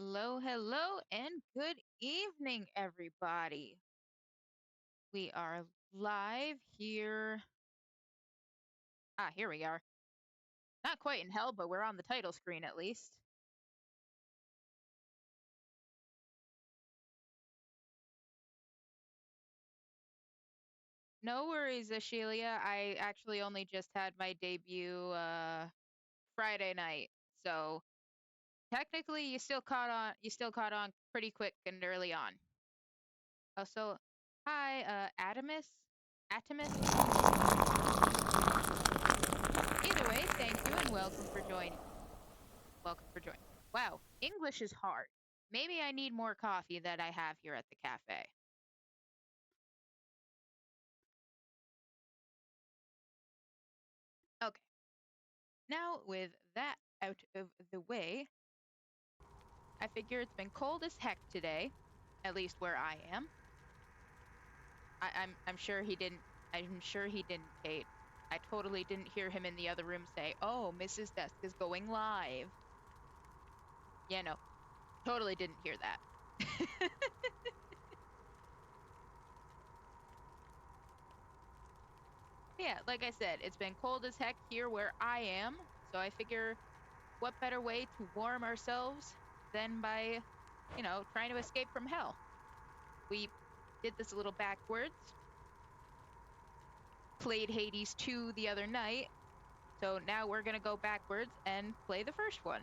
Hello, hello, and good evening, everybody. We are live here. Here we are. Not quite in hell, but we're on the title screen at least. No worries, Ashelia. I actually only just had my debut Friday night, so technically you still caught on. You still caught on pretty quick and early on. Also, hi, Atomus. Either way, thank you and welcome for joining. Welcome for joining. Wow, English is hard. Maybe I need more coffee that I have here at the cafe. Okay. Now, with that out of the way, I figure it's been cold as heck today, at least where I am. I'm sure he didn't. I'm sure he didn't, Kate. I totally didn't hear him in the other room say, "Oh, Mrs. Desk is going live." Yeah, no, totally didn't hear that. Yeah, like I said, it's been cold as heck here where I am, so I figure what better way to warm ourselves than by, trying to escape from hell. We did this a little backwards, played Hades 2 the other night, so now we're going to go backwards and play the first one.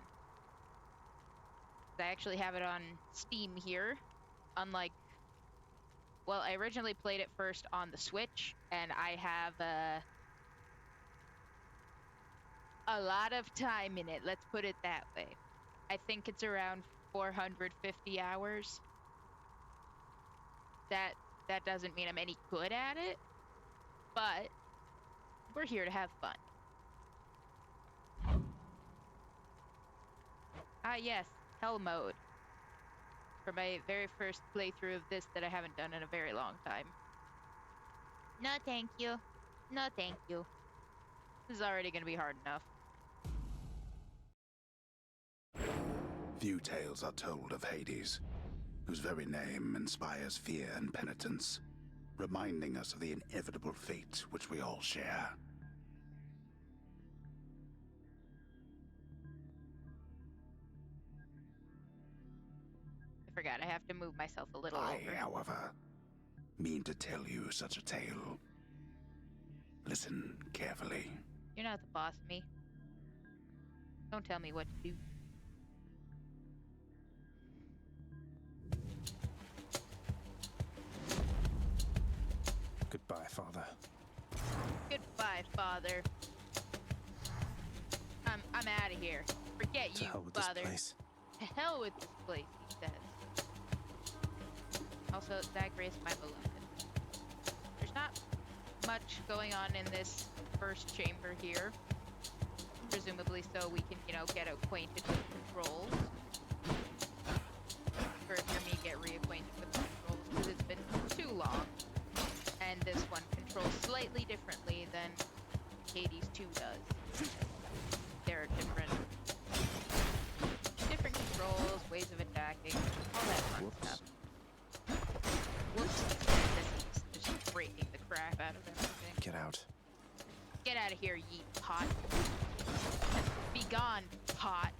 I actually have it on Steam here, unlike, well, I originally played it first on the Switch, and I have a lot of time in it, let's put it that way. I think it's around 450 hours. That doesn't mean I'm any good at it, but we're here to have fun. Yes, hell mode. For my very first playthrough of this that I haven't done in a very long time. No, thank you. No, thank you. This is already going to be hard enough. Few tales are told of Hades, whose very name inspires fear and penitence, reminding us of the inevitable fate which we all share. I forgot, I have to move myself a little I, over. however, mean to tell you such a tale. Listen carefully. You're not the boss of me. Don't tell me what to do. Goodbye, Father. Goodbye, Father. I'm out of here. Forget To you, hell with Father. this place. To hell with this place, he says. Also, Zagreus, my beloved. There's not much going on in this first chamber here. Presumably so we can, get acquainted with controls. Or for me, get reacquainted with the controls, because it's been too long. And this one controls slightly differently than Hades 2 does. There are different controls, ways of attacking, all that fun stuff. Whoops. Just breaking the crap out of everything. Get out. Get out of here, ye pot. Be gone, pot.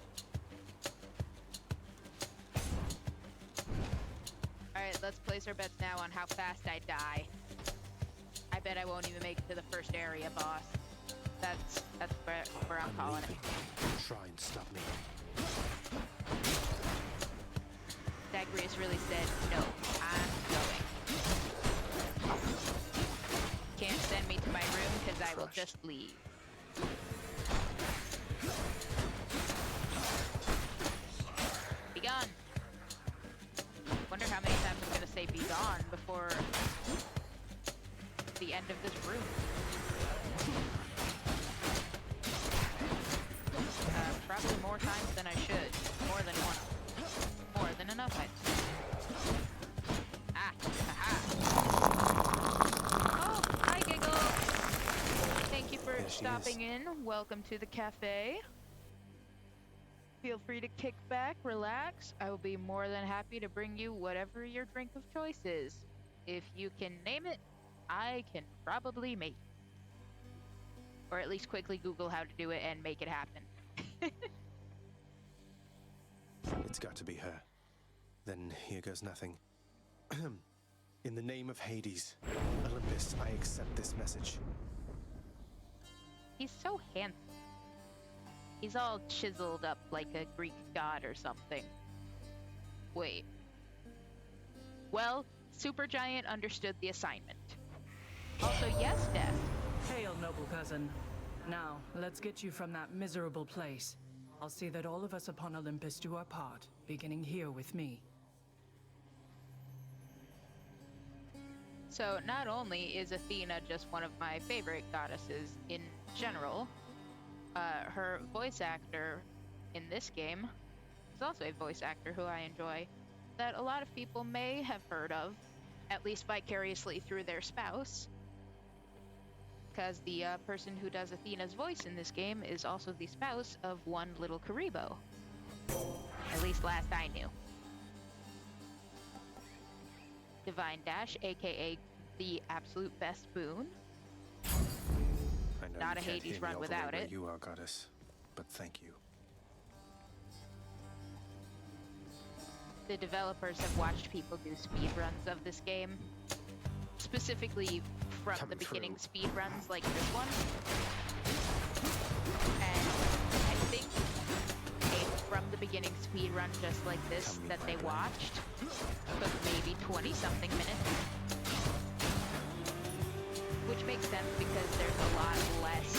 Alright, let's place our bets now on how fast I die. I bet I won't even make it to the first area, boss. That's where I'm calling it. Try and stop me. Zagreus really said, no, I'm going. Can't send me to my room because I will just leave. Be gone. Wonder how many times I'm gonna say be gone before the end of this room. Probably more times than I should. More than one. More than enough, I'd say. Haha. Oh, hi, Giggle. Thank you for stopping in. Welcome to the cafe. Feel free to kick back, relax. I will be more than happy to bring you whatever your drink of choice is. If you can name it, I can probably make it. Or at least quickly Google how to do it and make it happen. It's got to be her. Then here goes nothing. In the name of Hades, Olympus, I accept this message. He's so handsome. He's all chiseled up like a Greek god or something. Wait. Well, Supergiant understood the assignment. Also, yes, Death. Hail, noble cousin. Now, let's get you from that miserable place. I'll see that all of us upon Olympus do our part, beginning here with me. So, not only is Athena just one of my favorite goddesses in general, her voice actor in this game is also a voice actor who I enjoy, that a lot of people may have heard of, at least vicariously through their spouse, because the person who does Athena's voice in this game is also the spouse of one little Karibo. At least last I knew. Divine Dash, aka the absolute best boon. I know Not you a can't Hades hear me run all the without way where it. you are, goddess, but thank you. The developers have watched people do speedruns of this game. Specifically from the Coming beginning through. speedruns like this one. And I think a from the beginning speedrun just like this Come that meet they my bride. watched took maybe 20 something minutes. Which makes sense because there's a lot less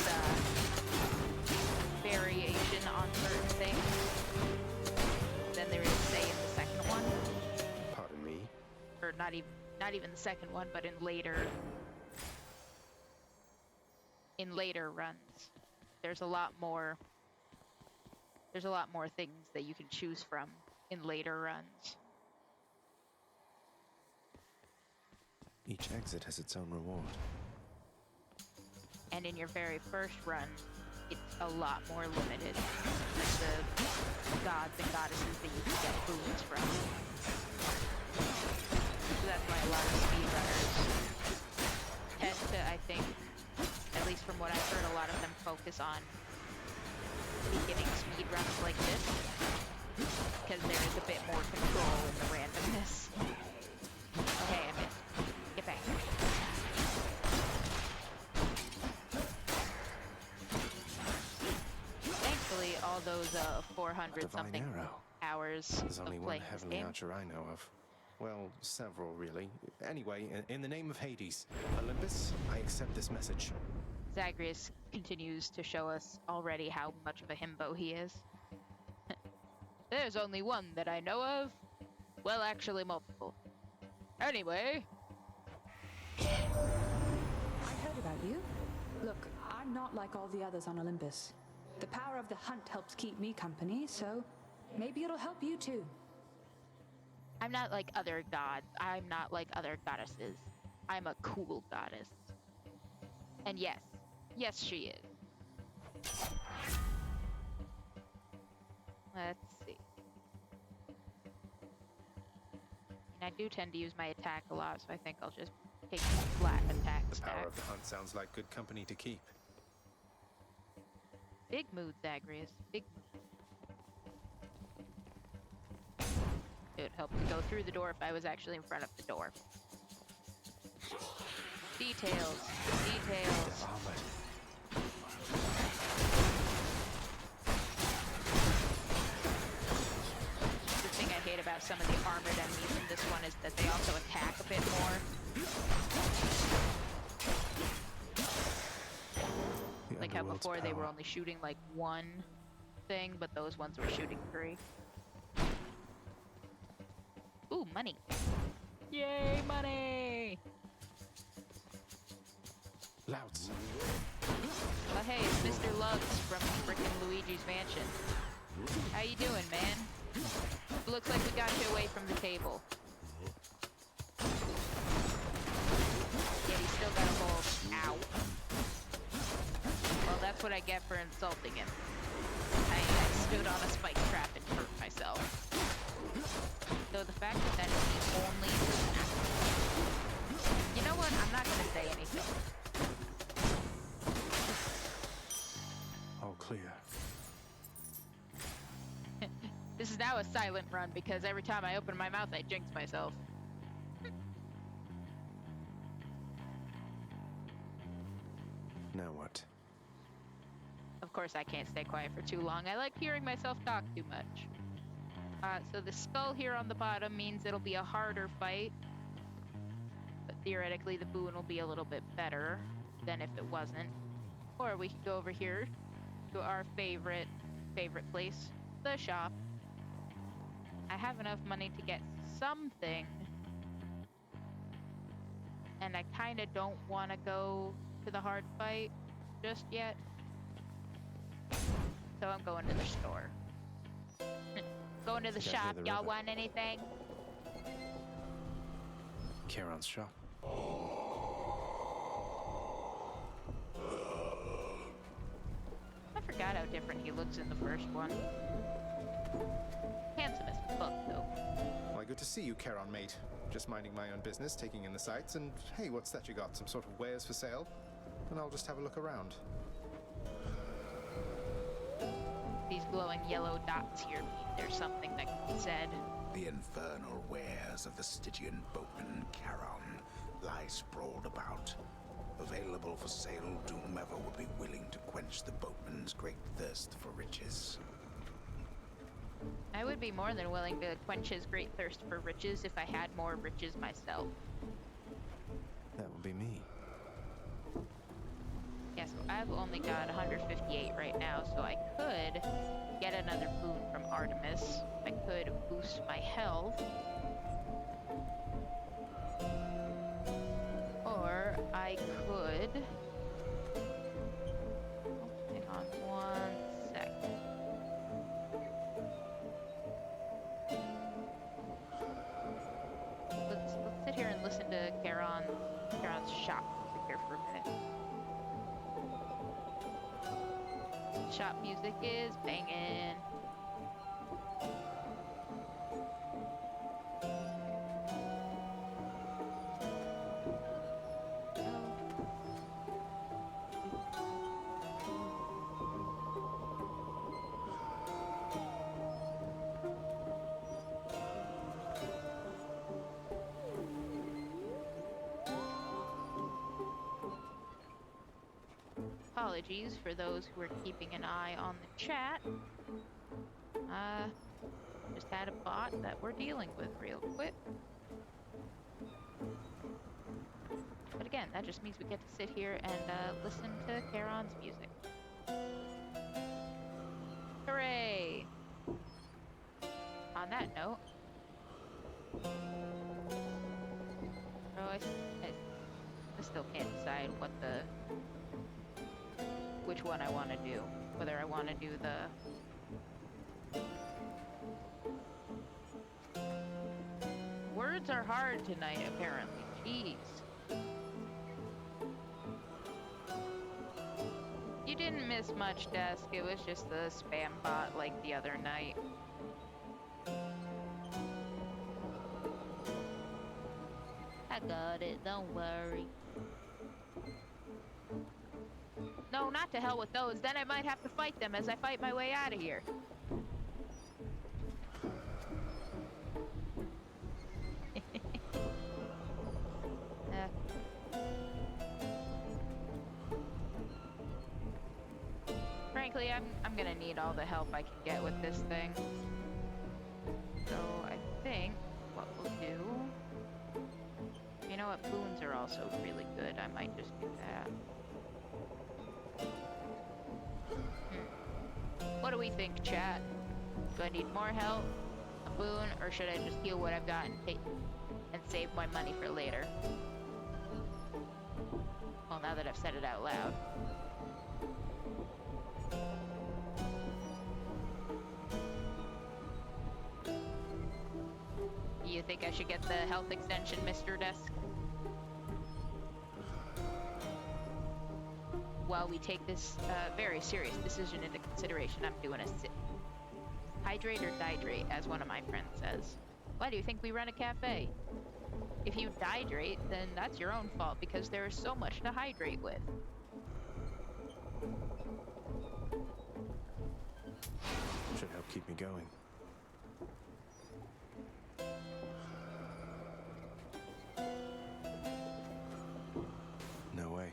variation on certain things than there is, say, in the second one. Pardon me. Or not even the second one, but in later runs. There's a lot more things that you can choose from in later runs. Each exit has its own reward. And in your very first run, it's a lot more limited. Like the gods and goddesses that you can get boons from. So that's why a lot of speedrunners tend to, I think, at least from what I've heard, a lot of them focus on beginning speedruns like this. Because there is a bit more control in the randomness. Okay, I missed. Get back. Thankfully, all those 400 something arrow. hours There's of only one playing this heavenly game. archer I know of. Well, several, really. Anyway, in the name of Hades, Olympus, I accept this message. Zagreus continues to show us already how much of a himbo he is. There's only one that I know of. Well, actually multiple. Anyway, I heard about you. Look, I'm not like all the others on Olympus. The power of the hunt helps keep me company, so maybe it'll help you too. I'm not like other gods. I'm not like other goddesses. I'm a cool goddess. And yes, she is. Let's see. And I do tend to use my attack a lot, so I think I'll just take a flat attack The stack. power of the hunt sounds like good company to keep. Big mood, Zagreus. Big mood. It would help to go through the door if I was actually in front of the door. Details. Details. Armor. The thing I hate about some of the armored enemies in this one is that they also attack a bit more. The Like how underworld's before they were power. only shooting like one thing, but those ones were shooting 3. Ooh, money. Yay, money! Louds. Oh hey, it's Mr. Lugs from frickin' Luigi's Mansion. How you doing, man? Looks like we got you away from the table. Yeah, he's still got a whole... Ow. Well, that's what I get for insulting him. I stood on a spike trap and hurt myself. So the fact that that is the only... You know what? I'm not gonna say anything. All clear. This is now a silent run because every time I open my mouth, I jinx myself. Now what? Of course, I can't stay quiet for too long. I like hearing myself talk too much. So the skull here on the bottom means it'll be a harder fight. But theoretically, the boon will be a little bit better than if it wasn't. Or we could go over here to our favorite place, the shop. I have enough money to get something. And I kind of don't want to go to the hard fight just yet. So I'm going to the store. Going to the Think I hear shop. the Y'all river. want anything? Charon's shop. I forgot how different he looks in the first one. Handsome as fuck, though. Why, good to see you, Charon, mate. Just minding my own business, taking in the sights, and hey, what's that you got? Some sort of wares for sale? And I'll just have a look around. These glowing yellow dots here mean there's something that can be said. The infernal wares of the Stygian boatman Charon lie sprawled about. Available for sale to whomever would be willing to quench the boatman's great thirst for riches. I would be more than willing to quench his great thirst for riches if I had more riches myself. That would be me. Yeah, so I've only got 158 right now, so I could get another boon from Artemis. I could boost my health. Or I could... Oh, hang on one sec. Let's sit here and listen to Charon's shop music here for a minute. Shop music is banging. Apologies for those who are keeping an eye on the chat. Just had a bot that we're dealing with real quick. But again, that just means we get to sit here and listen to Charon's music. Hooray! On that note, I still can't decide which one I want to do. Whether I want to do the... Words are hard tonight, apparently. Jeez. You didn't miss much, Desk. It was just the spam bot like the other night. I got it, don't worry. No, not to hell with those. Then I might have to fight them as I fight my way out of here. Frankly, I'm gonna need all the help I can get with this thing. So I think what we'll do... You know what? Boons are also really good. I might just do that. What do we think, chat? Do I need more help, a boon, or should I just heal what I've got and save my money for later? Well, now that I've said it out loud. You think I should get the health extension, Mr. Desk? While we take this very serious decision into consideration, I'm doing a Hydrate or dihydrate, as one of my friends says. Why do you think we run a cafe? If you dihydrate, then that's your own fault because there is so much to hydrate with. Should help keep me going. No way.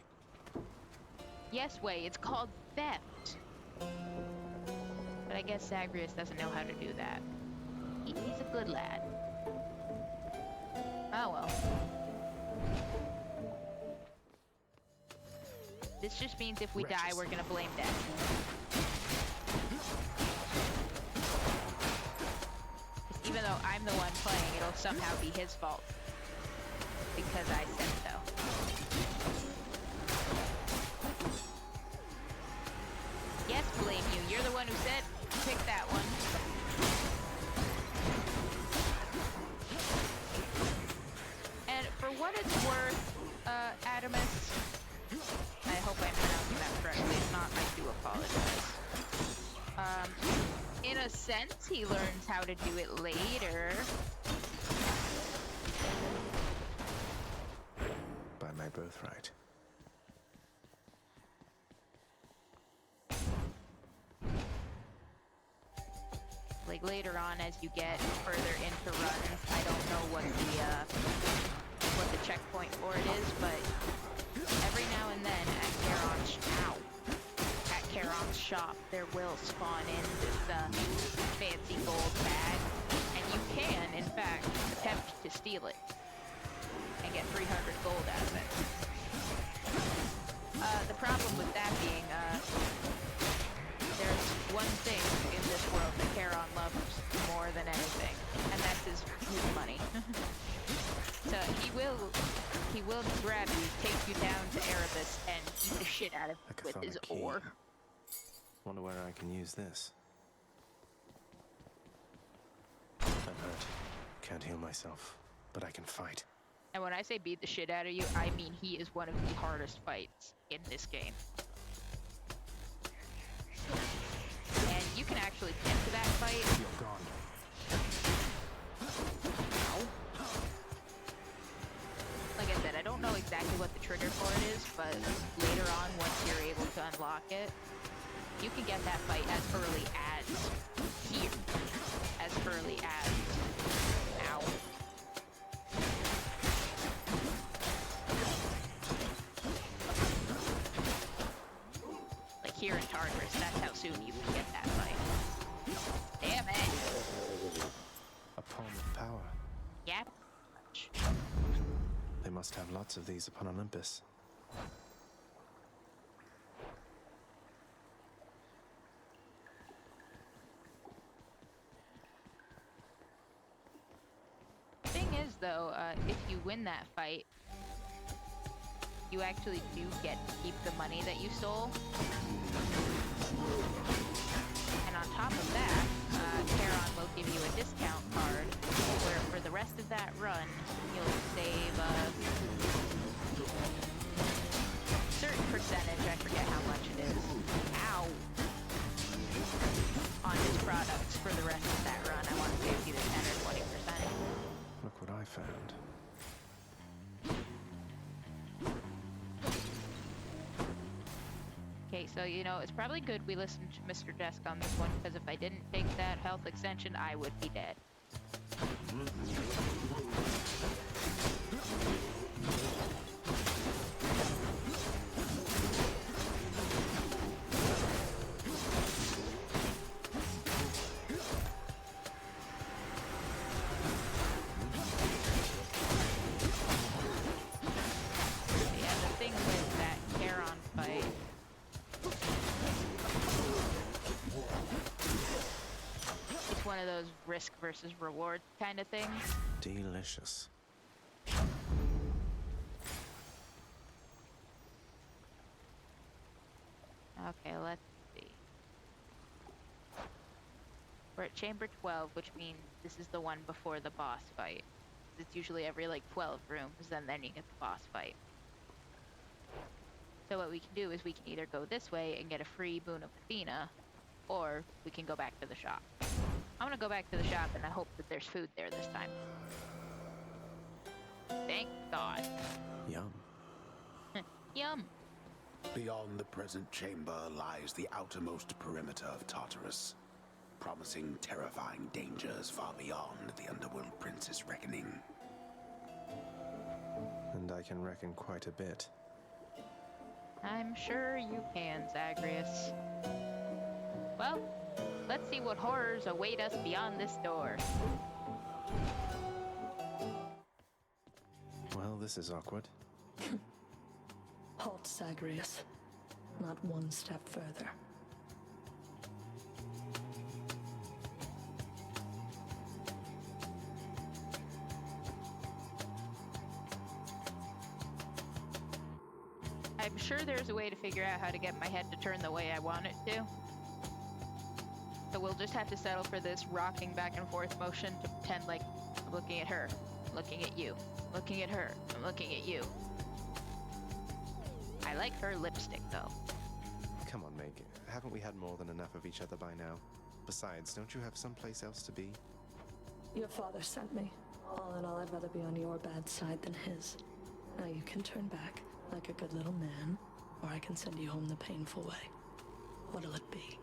Yes, way. It's called theft. But I guess Zagreus doesn't know how to do that. He's a good lad. Oh well. This just means if we die, we're gonna blame Dad. Even though I'm the one playing, it'll somehow be his fault. Because I said so. Yes, blame you. You're the one who said, pick that one. And for what it's worth, Adamus, I hope I'm pronouncing that correctly. If not, I do apologize. In a sense, he learns how to do it later. By my birthright. Like later on, as you get further into runs, I don't know what the checkpoint for it is, but every now and then at Charon's shop, there will spawn in this fancy gold tag, and you can, in fact, attempt to steal it and get 300 gold out of it. The problem with that being, there's one thing in this world that Charon loves more than anything, and that's his money. So he will grab you, take you down to Erebus, and eat the shit out of you with his ore. Wonder where I can use this. I'm hurt. Can't heal myself, but I can fight. And when I say beat the shit out of you, I mean he is one of the hardest fights in this game. And you can actually get to that fight. You're gone. Ow. Like I said, I don't know exactly what the trigger for it is, but later on, once you're able to unlock it, you can get that fight as early as here. As early as... Ow. Like here in Tartarus, that's how soon you can get that fight. Damn it! A palm of power. Yep. They must have lots of these upon Olympus. Thing is, though, if you win that fight, you actually do get to keep the money that you stole. And on top of that, Charon will give you a discount card where for the rest of that run, you'll save a certain percentage, I forget how much it is, ow, on his products for the rest of that run. I want to say it's either 10 or 20%. Look what I found. Okay, so, you know, it's probably good we listened to Mr. Desk on this one, because if I didn't take that health extension, I would be dead. Yeah, the thing with that Charon fight... It's one of those risk versus reward kind of things. Delicious. Okay, let's see. We're at Chamber 12, which means this is the one before the boss fight. It's usually every, like, 12 rooms, and then you get the boss fight. So what we can do is we can either go this way and get a free Boon of Athena, or we can go back to the shop. I'm gonna go back to the shop and I hope that there's food there this time. Thank God. Yum. Yum. Beyond the present chamber lies the outermost perimeter of Tartarus, promising terrifying dangers far beyond the Underworld Prince's reckoning. And I can reckon quite a bit. I'm sure you can, Zagreus. Well, let's see what horrors await us beyond this door. Well, this is awkward. Halt, Zagreus. Not one step further. I'm sure there's a way to figure out how to get my head to turn the way I want it to. So we'll just have to settle for this rocking back and forth motion to pretend like I'm looking at her, looking at you, looking at her, I'm looking at you. I like her lipstick though. Come on, Meg. Haven't we had more than enough of each other by now? Besides, don't you have someplace else to be? Your father sent me. All in all, I'd rather be on your bad side than his. Now you can turn back like a good little man, or I can send you home the painful way. What'll it be?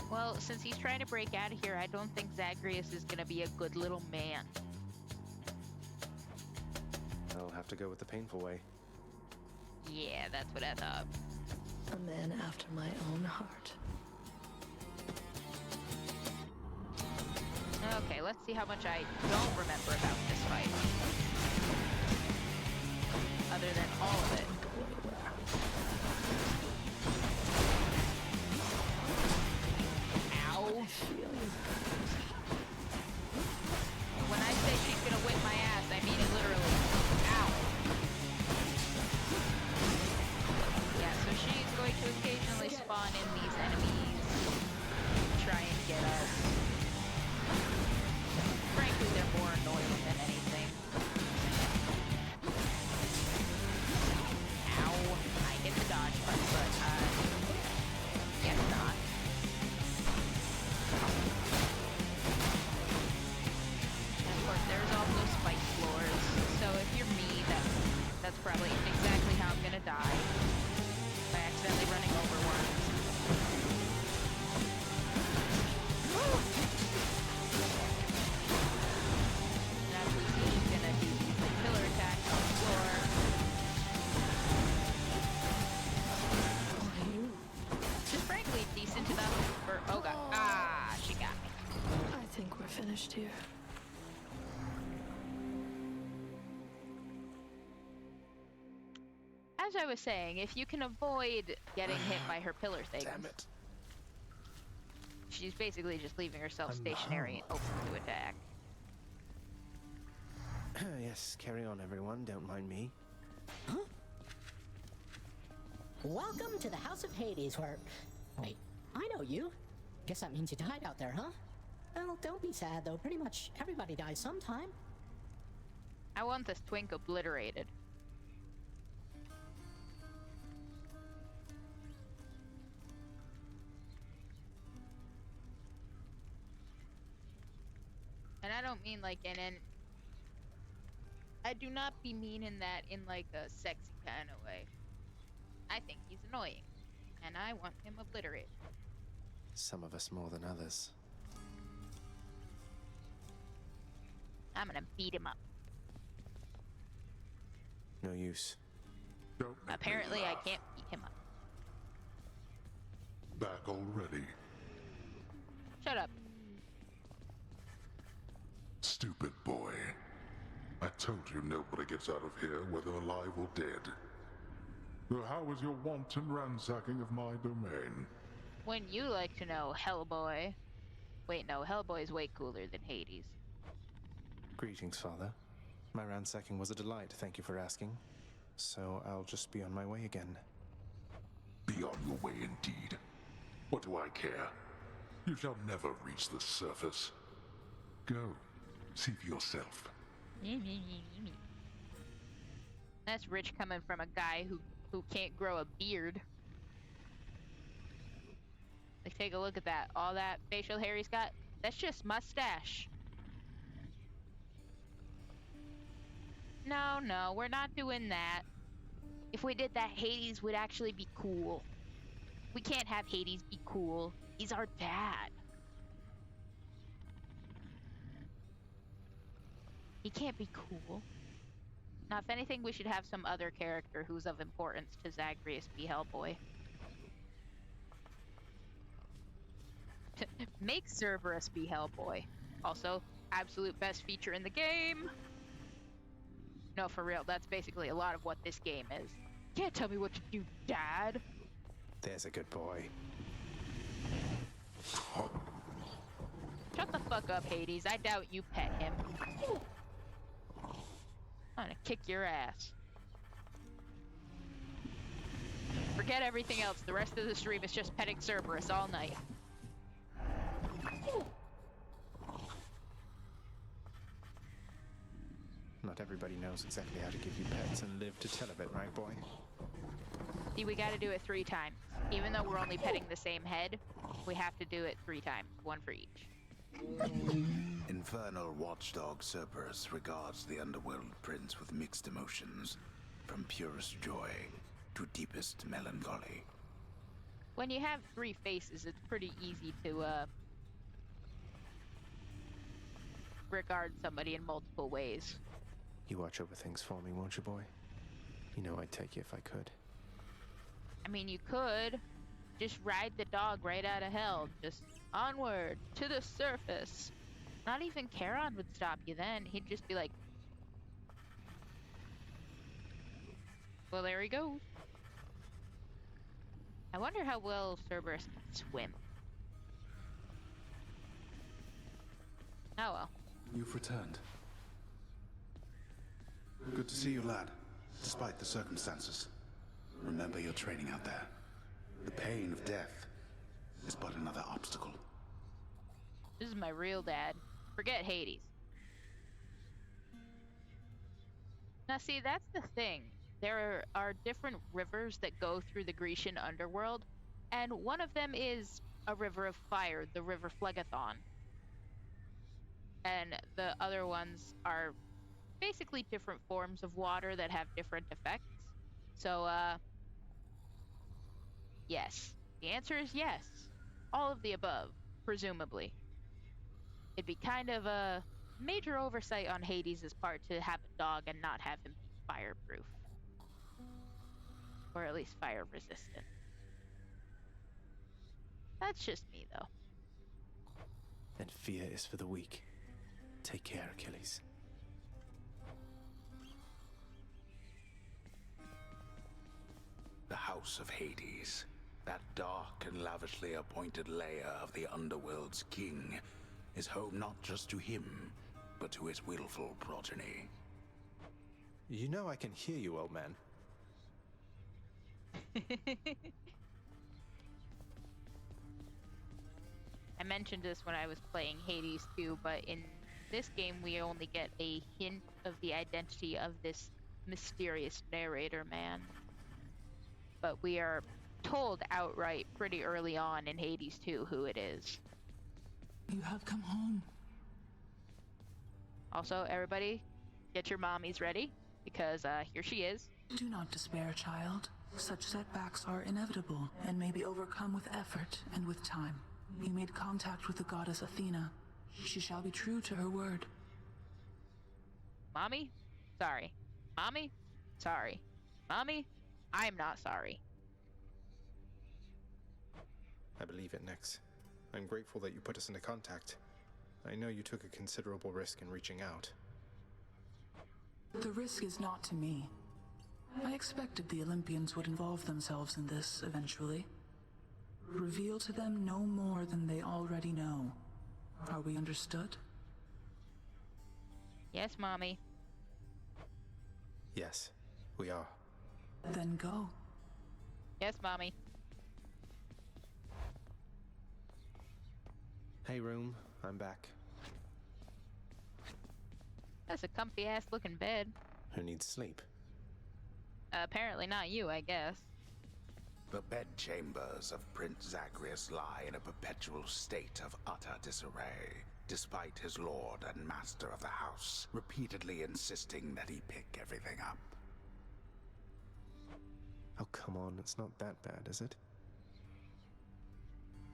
Well, since he's trying to break out of here, I don't think Zagreus is gonna be a good little man. I'll have to go with the painful way. Yeah, that's what I thought. A man after my own heart. Okay, let's see how much I don't remember about this fight. Other than all of it. Ow. When I say she's gonna whip my ass, I mean it literally. Ow. Yeah, so she's going to occasionally spawn in these enemies, try and get us. Frankly, they're more annoying than anything. Ow. I get the dodge button, but, guess not. And of course, there's also spike floors, so if you're me, that's probably exactly how I'm gonna die. By accidentally running over one. And as we see, she's gonna do these like pillar attacks on the floor. She's frankly decent enough for. Oh god. Ah, she got me. I think we're finished here. As I was saying, if you can avoid getting hit by her pillar things, Damn it. she's basically just leaving herself stationary and open to attack. Yes, carry on, everyone. Don't mind me. Welcome to the House of Hades, where... Wait, I know you. Guess that means you died out there, huh? Well, don't be sad, though. Pretty much everybody dies sometime. I want this twink obliterated. And I don't mean like I do not be mean in that in like a sexy kind of way. I think he's annoying, and I want him obliterated. Some of us more than others. I'm gonna beat him up. No use. Don't make me Apparently, I laugh. can't beat him up. Back already. Shut up. Stupid boy. I told you nobody gets out of here, whether alive or dead. So how was your wanton ransacking of my domain? When you like to know, Hellboy. Wait, no, Hellboy's way cooler than Hades. Greetings, Father. My ransacking was a delight, thank you for asking. So I'll just be on my way again. Be on your way indeed. What do I care? You shall never reach the surface. Go. See for yourself. That's rich coming from a guy who can't grow a beard. Like, take a look at that. All that facial hair he's got, that's just mustache. No, no, we're not doing that. If we did that, Hades would actually be cool. We can't have Hades be cool. He's our dad. He can't be cool. Now, if anything, we should have some other character who's of importance to Zagreus be Hellboy. Make Cerberus be Hellboy. Also, absolute best feature in the game. No, for real, that's basically a lot of what this game is. Can't tell me what to do, Dad. There's a good boy. Shut the fuck up, Hades. I doubt you pet him. I'm gonna kick your ass. Forget everything else. The rest of the stream is just petting Cerberus all night. Not everybody knows exactly how to give you pets and live to tell of it, right, boy? See, we gotta do it 3 times. Even though we're only petting the same head, we have to do it 3 times. 1 for each. Infernal watchdog Cerberus regards the underworld prince with mixed emotions, from purest joy to deepest melancholy. When you have 3 faces, it's pretty easy to regard somebody in multiple ways. You watch over things for me, won't you, boy? You know I'd take you if I could. I mean, you could just ride the dog right out of hell. Just onward to the surface. Not even Charon would stop you then. He'd just be like, well, there he goes. I wonder how well Cerberus can swim. Oh well. You've returned. Good to see you, lad, despite the circumstances. Remember your training out there. The pain of death is but another obstacle. This is my real dad. Forget Hades. Now see, that's the thing. There are different rivers that go through the Grecian underworld, and one of them is a river of fire, the river Phlegethon. And the other ones are basically different forms of water that have different effects. So, yes. The answer is yes. All of the above, presumably. It'd be kind of a major oversight on Hades' part to have a dog and not have him be fireproof. Or at least fire resistant. That's just me, though. And fear is for the weak. Take care, Achilles. The House of Hades, that dark and lavishly appointed lair of the underworld's king, is home not just to him, but to his willful progeny. You know I can hear you, old man. I mentioned this when I was playing Hades 2, but in this game we only get a hint of the identity of this mysterious narrator man. But we are told outright pretty early on in Hades 2 who it is. You have come home. Also, everybody, get your mommies ready, because here she is. Do not despair, child. Such setbacks are inevitable and may be overcome with effort and with time. You made contact with the goddess Athena. She shall be true to her word. Mommy? Sorry. Mommy? Sorry. Mommy? I'm not sorry. I believe it, Nyx. I'm grateful that you put us into contact. I know you took a considerable risk in reaching out. The risk is not to me. I expected the Olympians would involve themselves in this eventually. Reveal to them no more than they already know. Are we understood? Yes, Mommy. Yes, we are. Then go. Yes, Mommy. Hey, room. I'm back. That's a comfy ass looking bed. Who needs sleep? Apparently not you, I guess. The bedchambers of Prince Zagreus lie in a perpetual state of utter disarray, despite his lord and master of the house repeatedly insisting that he pick everything up. Oh, come on, it's not that bad, is it?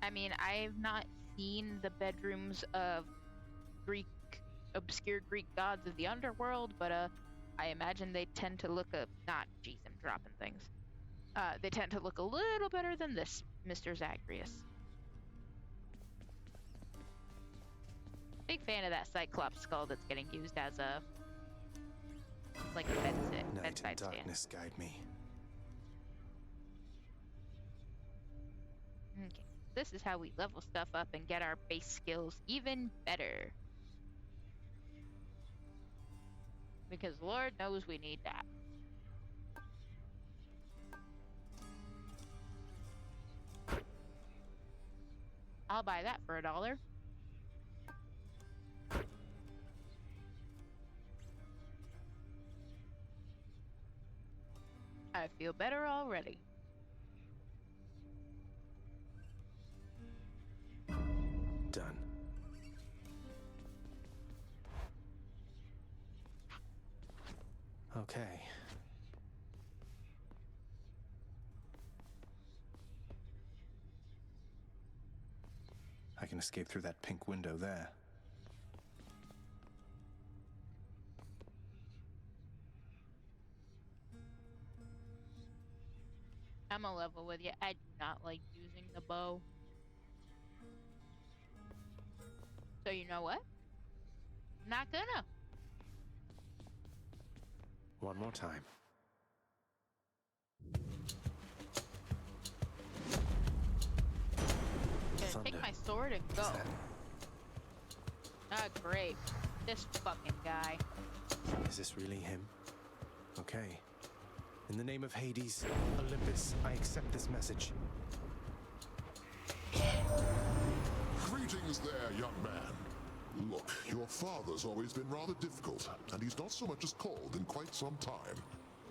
I mean, I've not seen the bedrooms of obscure Greek gods of the underworld, but I imagine they tend to look jeez, I'm dropping things. They tend to look a little better than this, Mr. Zagreus. Big fan of that Cyclops skull that's getting used as a like a Night bedside and stand. darkness guide me. Okay, this is how we level stuff up and get our base skills even better. Because Lord knows we need that. I'll buy that for $1. I feel better already. Done. Okay. I can escape through that pink window there. I'm a level with you. I do not like using the bow. So you know what? I'm not gonna. One more time. Gonna take my sword and go. Ah, great. This fucking guy. Is this really him? Okay. In the name of Hades, Olympus, I accept this message. Greetings there, young man. Look, your father's always been rather difficult, and he's not so much as called in quite some time.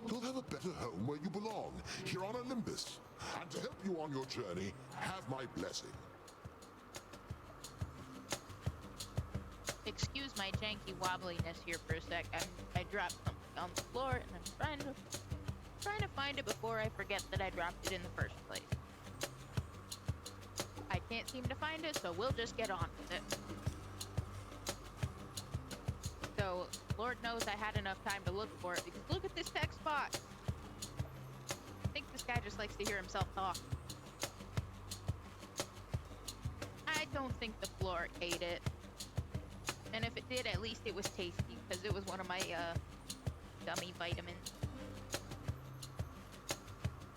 You'll have a better home where you belong, here on Olympus. And to help you on your journey, have my blessing. Excuse my janky wobbliness here for a sec. I dropped something on the floor and I'm trying to find it before I forget that I dropped it in the first place. I can't seem to find it, so we'll just get on with it. So, Lord knows I had enough time to look for it, because look at this text box! I think this guy just likes to hear himself talk. I don't think the floor ate it. And if it did, at least it was tasty, because it was one of my, gummy vitamins.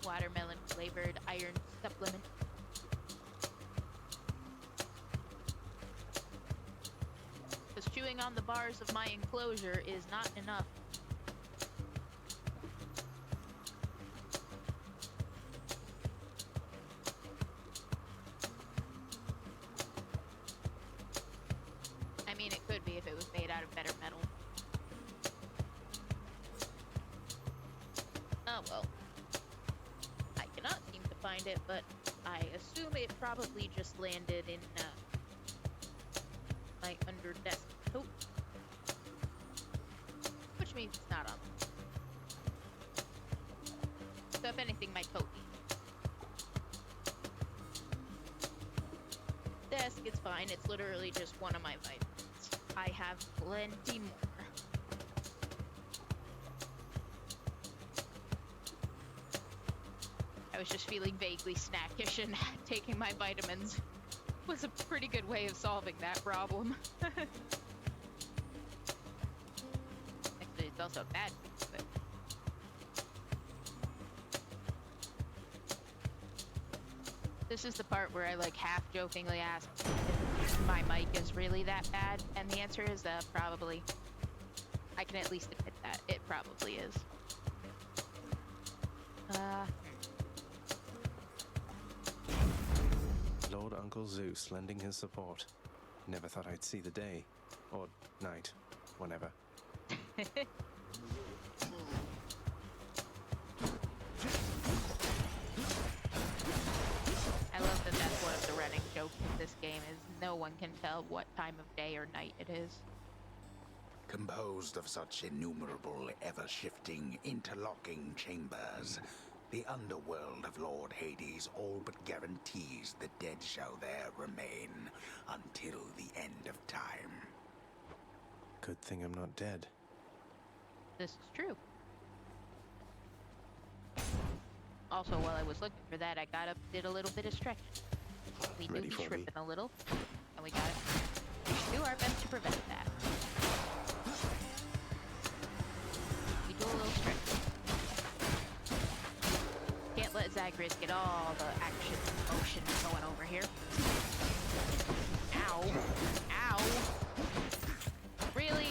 Watermelon flavored iron supplement. Because chewing on the bars of my enclosure is not enough. I mean, it could be if it was made out of better metal. Oh well. I cannot seem to find it, but I assume it probably just landed in, my under desk coat. Which means it's not on. So if anything, my coat needs. Desk, it's fine. It's literally just one of my vitamins. I have plenty more. I was just feeling vaguely snackish, and taking my vitamins was a pretty good way of solving that problem. Actually, it's also bad, but... This is the part where I, like, half-jokingly ask if my mic is really that bad, and the answer is, probably. I can at least admit that. It probably is. Lord Uncle Zeus lending his support. Never thought I'd see the day. Or night. Whenever. no one can tell what time of day or night it is. Composed of such innumerable, ever-shifting, interlocking chambers, the underworld of Lord Hades all but guarantees the dead shall there remain until the end of time. Good thing I'm not dead. This is true. Also, while I was looking for that, I got up, did a little bit of stretch. We do Ready be for me. tripping a little, and we should do our best to prevent that. We do a little stretch. Can't let Zagreus get all the action and motion going over here. Ow. Ow. Really?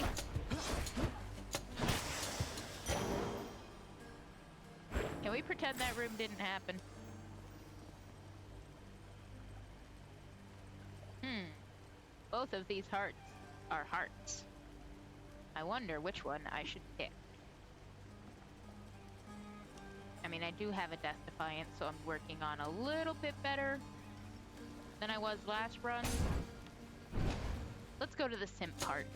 Can we pretend that room didn't happen? Both of these hearts are hearts. I wonder which one I should pick. I mean, I do have a Death Defiance, so I'm working on a little bit better than I was last run. Let's go to the Simp heart.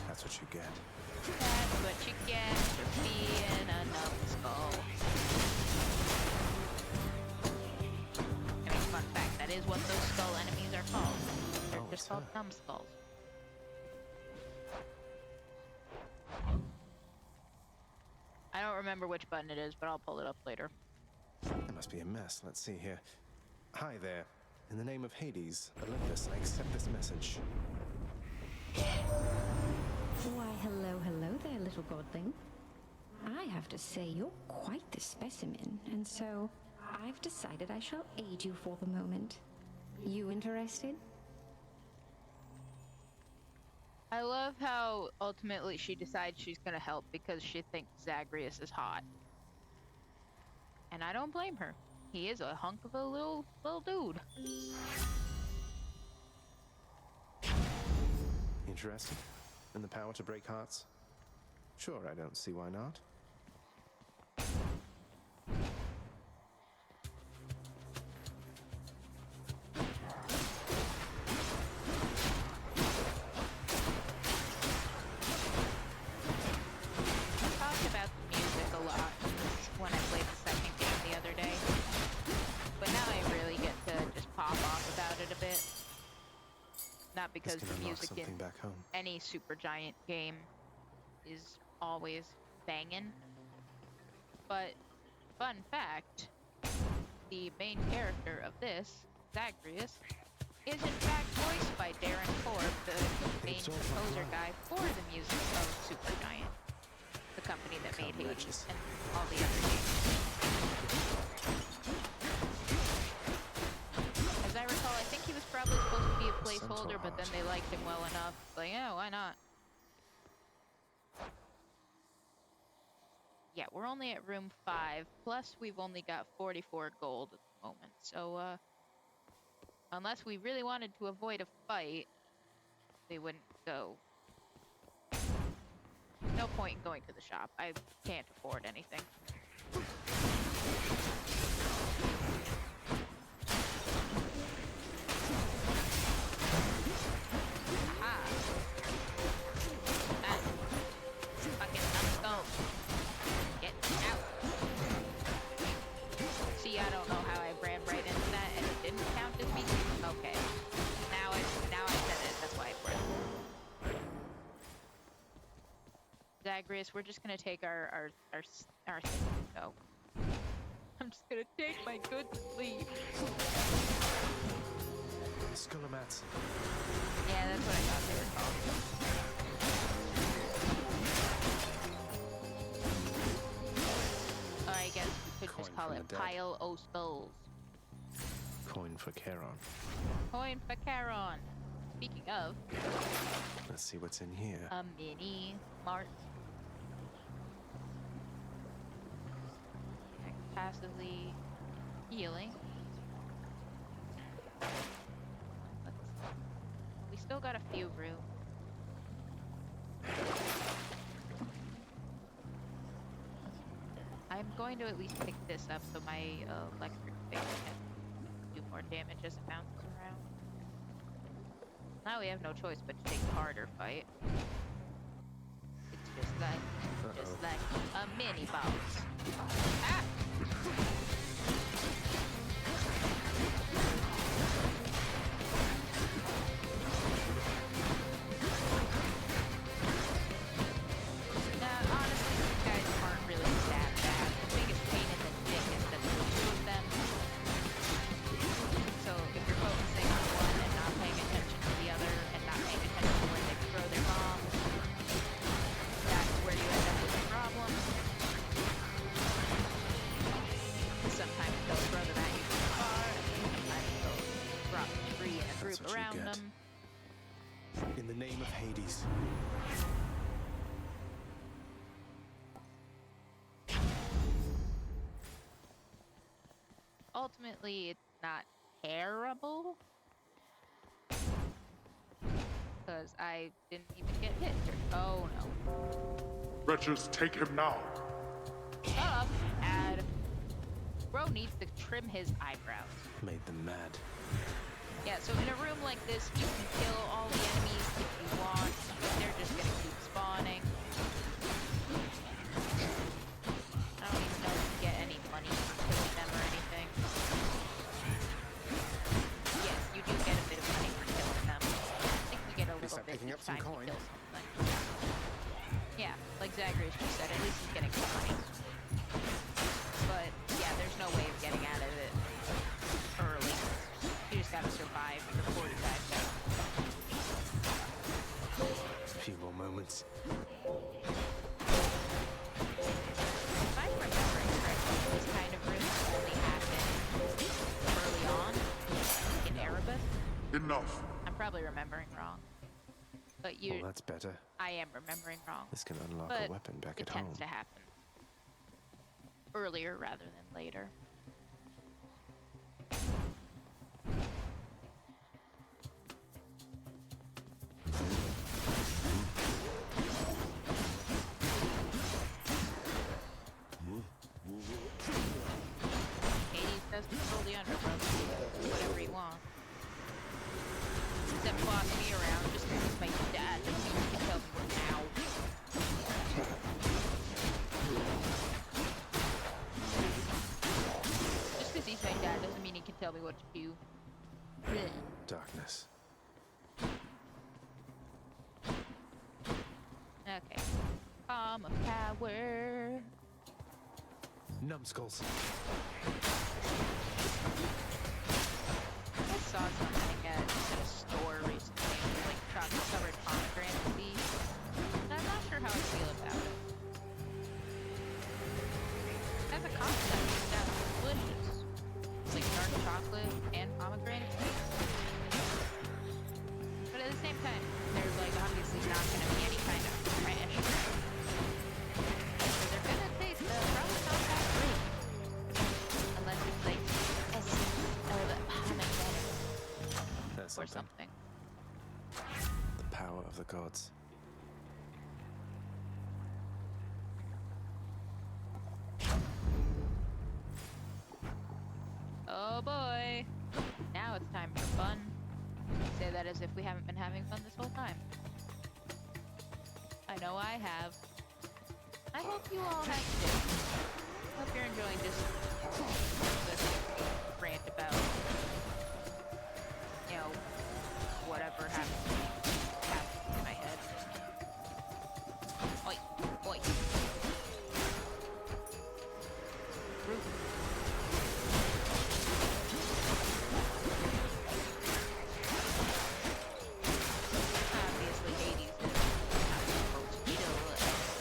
That's what you get. That's what you get for being a numbskull. I mean, fun fact, that is what those skull enemies are called. They're Oh, just it's called her. numbskulls. I don't remember which button it is, but I'll pull it up later. There must be a mess. Let's see here. Hi there. In the name of Hades, Olympus, I accept this message. Why, hello there, little godling. I have to say, you're quite the specimen, and so I've decided I shall aid you for the moment. You interested? I love how ultimately she decides she's gonna help because she thinks Zagreus is hot. And I don't blame her. He is a hunk of a little dude. Interested? In the power to break hearts? Sure, I don't see why not. Talked about the music a lot when I played the second game the other day. But now I really get to just pop off about it a bit. Not because This can the unlock music in something back home. any Supergiant game is always banging. But, fun fact, the main character of this, Zagreus, is in fact voiced by Darren Korb, the main It's all composer right. guy for the music of Supergiant, the company that made Come, Hades wretches. and all the other games. As I recall, I think he was probably supposed to be a placeholder, but then they liked him well enough. Like, yeah, why not? Yeah, we're only at room 5, plus we've only got 44 gold at the moment. So, unless we really wanted to avoid a fight, we wouldn't go. No point in going to the shop. I can't afford anything. Aha! That fucking numbskull. Get out. See, I don't know how I ran right into that and it didn't count as me. Okay. Now I said it. That's why I worked. Zagreus, we're just gonna take our thing. So I'm just gonna take my good sleep. Skullomats. Yeah, that's what I thought they were called. Or I guess we could just Coin call from it the dead. Pile o' Skulls. Coin for Charon. Coin for Charon. Speaking of, Let's see what's in here. a mini mart. Passively healing. We still got a few room. I'm going to at least pick this up so my electric thing can do more damage as it bounces around. Now we have no choice but to take the harder fight. It's just like a mini boss. Ah! In the name of Hades. Ultimately, it's not terrible. Because I didn't even get hit. Oh no. Wretches, take him now. Shut up, Ad. Bro needs to trim his eyebrows. Made them mad. Yeah, so in a room like this, you can kill all the enemies if you want. They're just gonna keep spawning. I don't even know if you get any money for killing them or anything. Yes, you do get a bit of money for killing them. I think you get a little bit each time you kill something. Yeah, like Zagreus just said, at least he's getting some money. But, yeah, there's no way of getting out of it early. You just gotta survive for 45 seconds. A few more moments. If I'm remembering correctly, this kind of room only happened early on, in Erebus. Enough. I'm probably remembering wrong. But Well, that's better. I am remembering wrong. This can unlock But a weapon back it at home. tends to happen earlier rather than later. Hades does control the underworld. He can do whatever he wants. Except boss me around just because he's my dad. Doesn't mean he can tell me what now. Just because he's my dad doesn't mean he can tell me what to do. Darkness. Okay. Palm of power. Numbskulls. I saw something at a store recently, like chocolate-covered pomegranate seeds. And I'm not sure how I feel about it. As a concept, it sounds delicious. It's like dark chocolate and pomegranate seeds. But at the same time, there's like obviously not going to be any kind of trash. So they're gonna taste probably not that great. Unless it's like essence of pomegranate That's or something. something. The power of the gods. Oh boy! Now it's time for fun. Say that as if we haven't been having fun this whole time. I know I have. I hope you all have too. Hope you're enjoying this rant about, you know, whatever happens in my head. Oi, oi. Root. Obviously, Hades is not supposed to kill a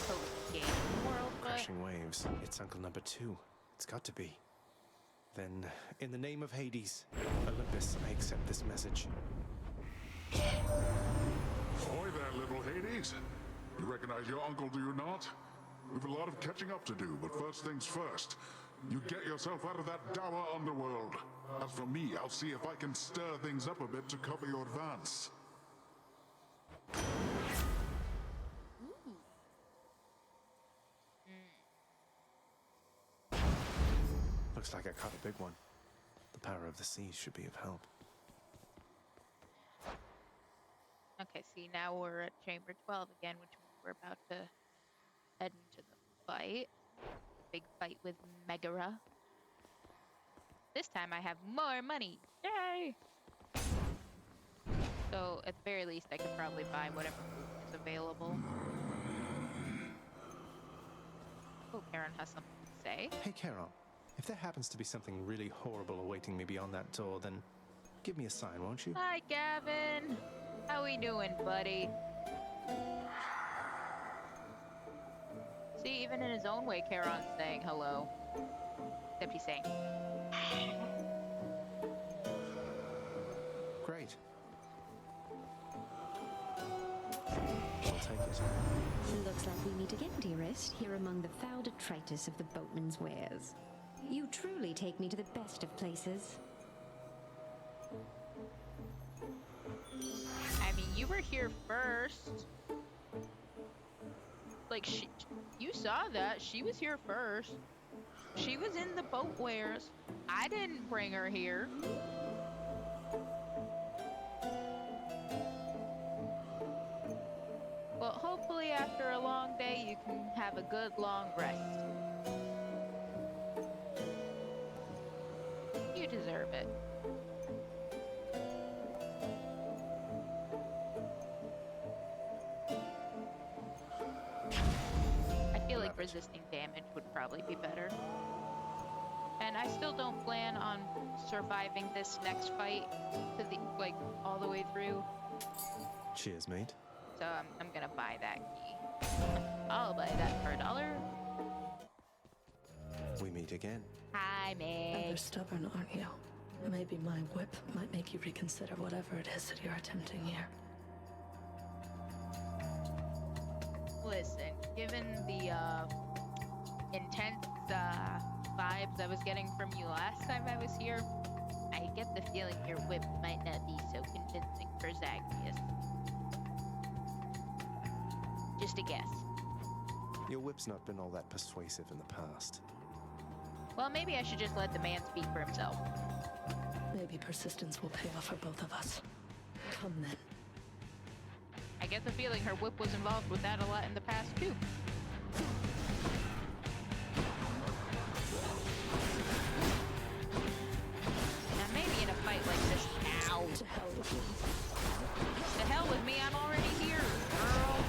post-game world, but Crashing waves. It's Uncle Number 2. It's got to be. Then, in the name of Hades, Olympus, I accept this message. Ahoy there, little Hades. You recognize your uncle, do you not? We've a lot of catching up to do, but first things first. You get yourself out of that dour underworld. As for me, I'll see if I can stir things up a bit to cover your advance. Looks like I caught a big one. The power of the seas should be of help. Okay, see, now we're at Chamber 12 again, which means we're about to head into the fight. Big fight with Megara. This time I have more money. Yay! So, at the very least, I could probably buy whatever food is available. Oh, Karen has something to say. Hey, Carol. If there happens to be something really horrible awaiting me beyond that door, then give me a sign, won't you? Hi, Gavin. How we doing, buddy? See, even in his own way, Charon's saying hello. Except he's saying... Great. I'll take it. Looks like we meet again, dearest, here among the foul detritus of the boatman's wares. You truly take me to the best of places. I mean, you were here first. Like, you saw that. She was here first. She was in the boat wares. I didn't bring her here. Well, hopefully after a long day, you can have a good long rest. You deserve it. I feel like resisting damage would probably be better. And I still don't plan on surviving this next fight to the, like, all the way through. Cheers, mate. So I'm gonna buy that key. I'll buy that for $1. We meet again. Hi, Meg. Rather stubborn, aren't you? Maybe my whip might make you reconsider whatever it is that you're attempting here. Listen, given the intense vibes I was getting from you last time I was here, I get the feeling your whip might not be so convincing for Zagreus. Just a guess. Your whip's not been all that persuasive in the past. Well, maybe I should just let the man speak for himself. Maybe persistence will pay off for both of us. Come then. I get the feeling her whip was involved with that a lot in the past, too. Now, maybe in a fight like this... Ow! To hell with you. The hell with me, I'm already here, girl.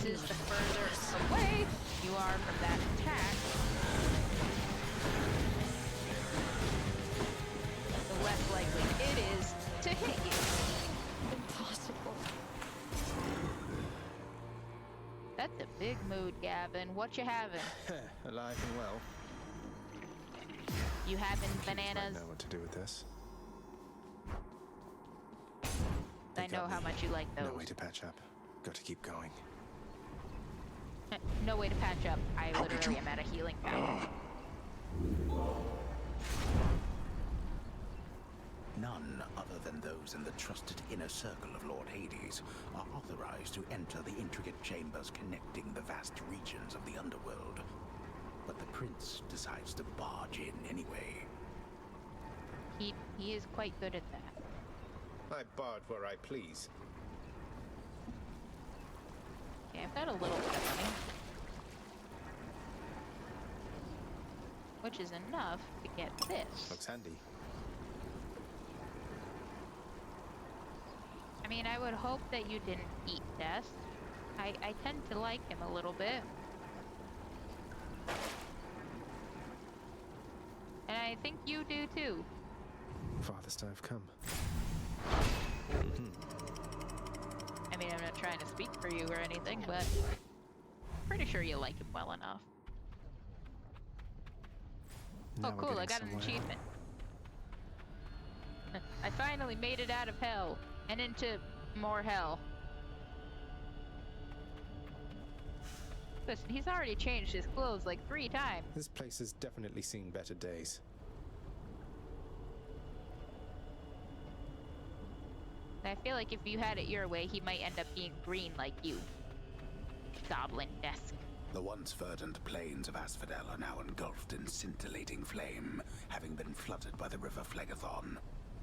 The further away you are from that attack, having? What you having? Alive and well. You having Might bananas? know what to do with this. I They know got how me. much you like those. No way to patch up. Got to keep going. No way to patch up. I literally am at a healing pack. None other than those in the trusted inner circle of Lord Hades are authorized to enter the intricate chambers connecting the vast regions of the underworld. But the prince decides to barge in anyway. He is quite good at that. I barge where I please. Okay, I've got a little bit of money. Which is enough to get this. Looks handy. I mean, I would hope that you didn't eat Death. I tend to like him a little bit. And I think you do too. Farthest I've come. I mean, I'm not trying to speak for you or anything, but pretty sure you like him well enough. Now Oh, we're cool, I getting got an somewhere. achievement. I finally made it out of hell and into more hell. Listen, he's already changed his clothes like 3 times. This place has definitely seen better days. I feel like if you had it your way, he might end up being green like you. Goblin-esque. The once verdant plains of Asphodel are now engulfed in scintillating flame, having been flooded by the river Phlegethon,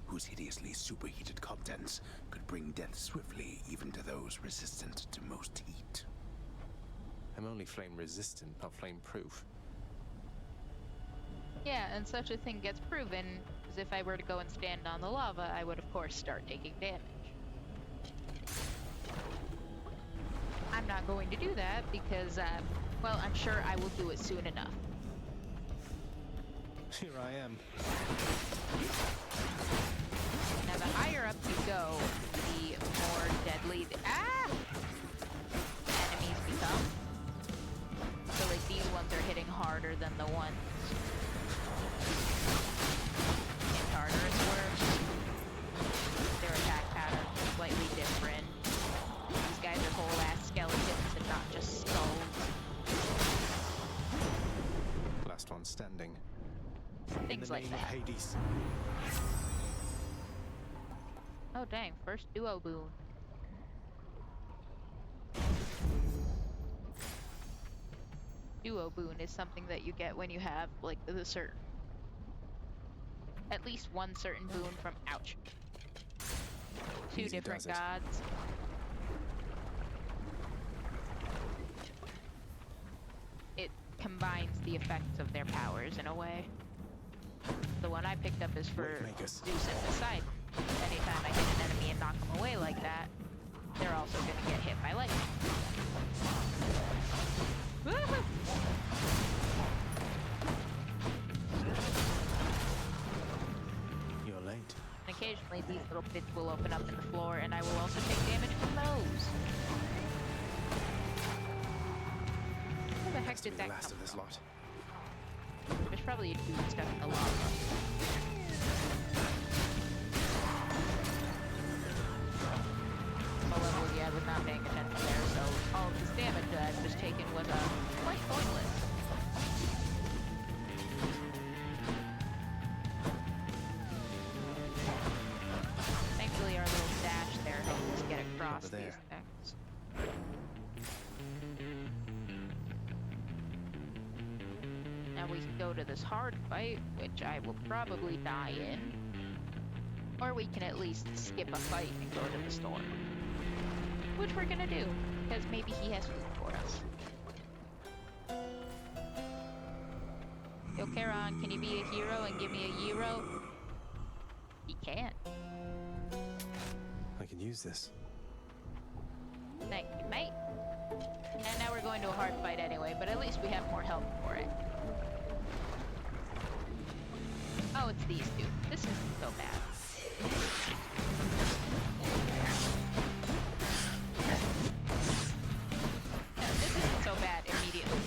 whose hideously superheated contents could bring death swiftly even to those resistant to most heat. I'm only flame resistant, not flame proof. Yeah, and such a thing gets proven, because if I were to go and stand on the lava, I would of course start taking damage. I'm not going to do that because, well, I'm sure I will do it soon enough. Here I am. Now, the higher up you go, the more deadly the enemies become. So, like, these ones are hitting harder than the ones in Tartarus were. Their attack patterns are slightly different. These guys are whole-ass skeletons and not just skulls. Last one standing. Things In the like name of that. Hades. Oh dang, first duo boon. Duo boon is something that you get when you have, like, the certain... At least one certain boon from... Ouch. Two Easy different does it. gods. It combines the effects of their powers in a way. The one I picked up is for Wavemakers. Zeus and Poseidon. Anytime I hit an enemy and knock them away like that, they're also going to get hit by lightning. Woohoo! You're late. And occasionally these little pits will open up in the floor and I will also take damage from those. Where the heck Has to did be the that last come of this from? lot. There's probably a dude stuck in the lava. Oh, well, yeah, I was not paying attention there, so all of this damage that I've just taken was quite pointless. Thankfully, our little dash there helps us get across Over these there. things. Now we can go to this hard fight, which I will probably die in. Or we can at least skip a fight and go to the store. Which we're gonna do, because maybe he has food for us. Yo, Charon, can you be a hero and give me a euro? He can't. I can use this. Thank you, mate. And now we're going to a hard fight anyway, but at least we have more help for it. Oh, it's these two. This isn't so bad. No, this isn't so bad immediately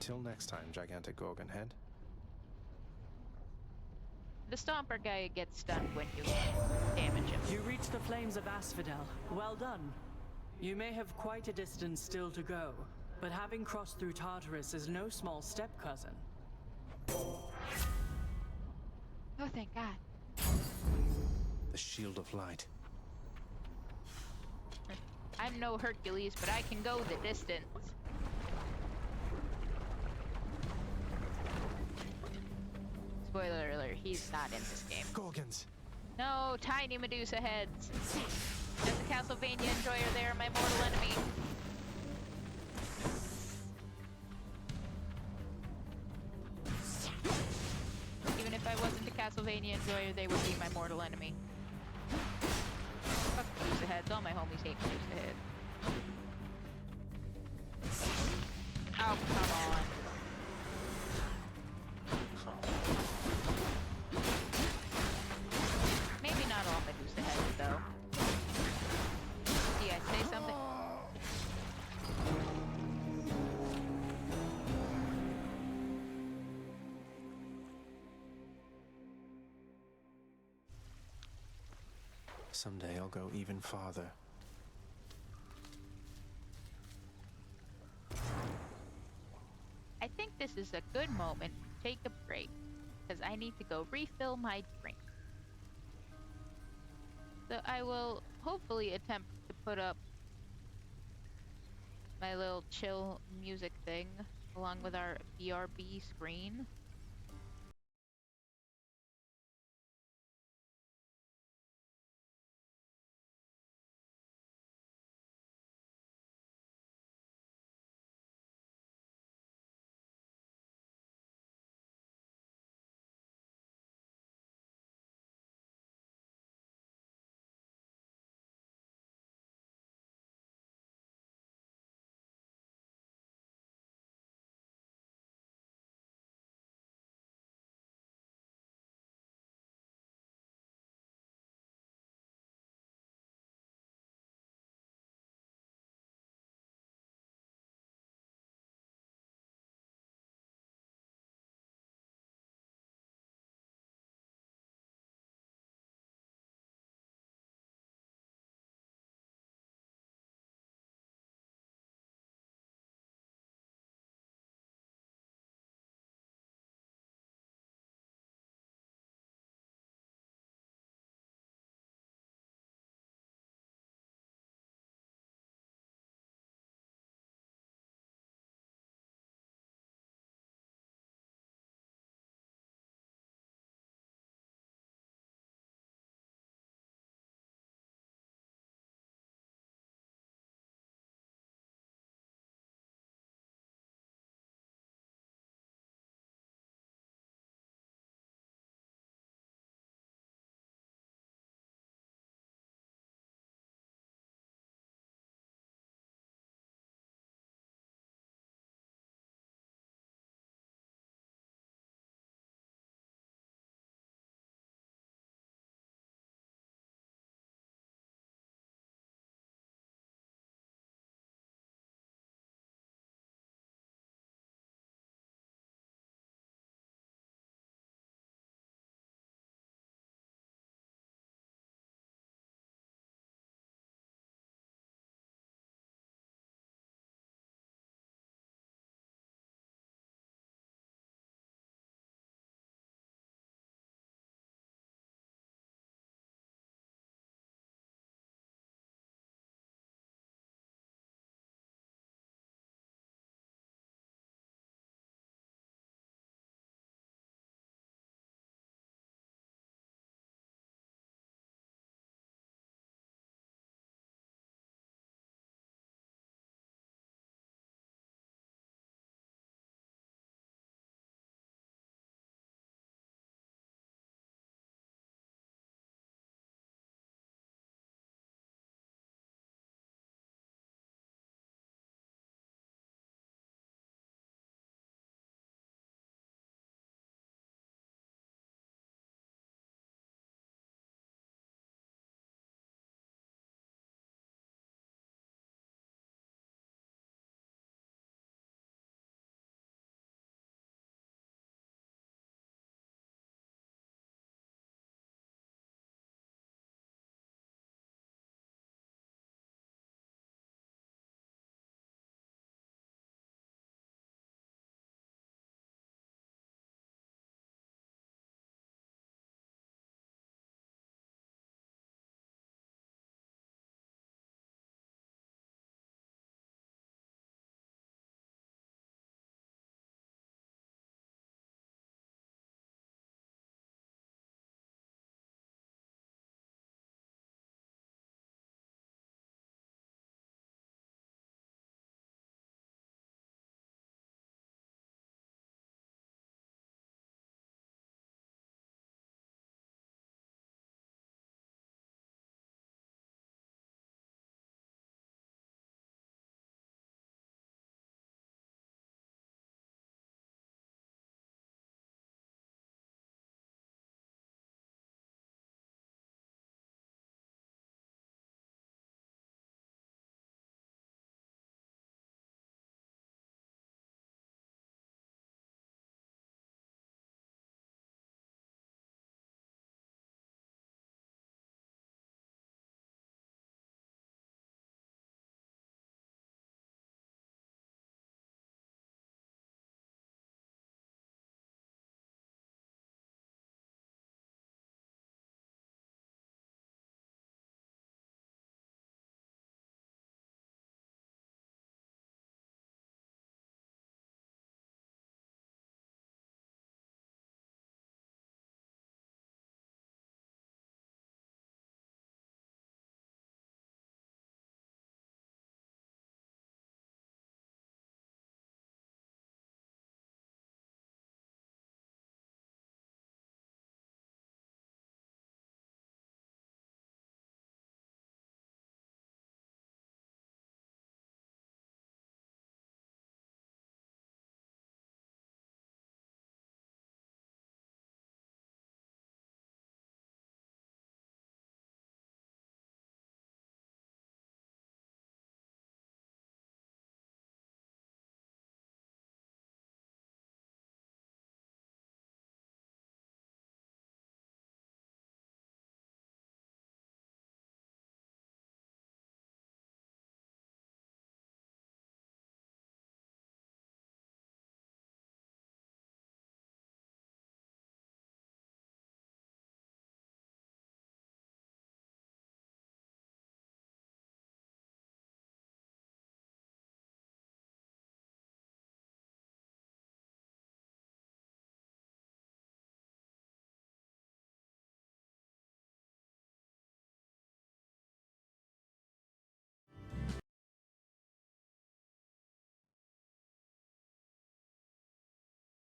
Until next time, gigantic Gorgon head. The Stomper guy gets stunned when you damage him. You reached the flames of Asphodel. Well done. You may have quite a distance still to go, but having crossed through Tartarus is no small step, cousin. Oh, thank God. The Shield of Light. I'm no Hercules, but I can go the distance. Spoiler alert, he's not in this game. Gorgons! No, tiny Medusa heads. As a Castlevania enjoyer, they are my mortal enemy. Even if I wasn't a Castlevania enjoyer, they would be my mortal enemy. Fuck Medusa heads. All my homies hate Medusa heads. Oh, come on. Maybe not all Medusa heads, though. Yeah, say something. Someday I'll go even farther. I think this is a good moment to take a break, because I need to go refill my drink. So I will hopefully attempt to put up my little chill music thing along with our BRB screen.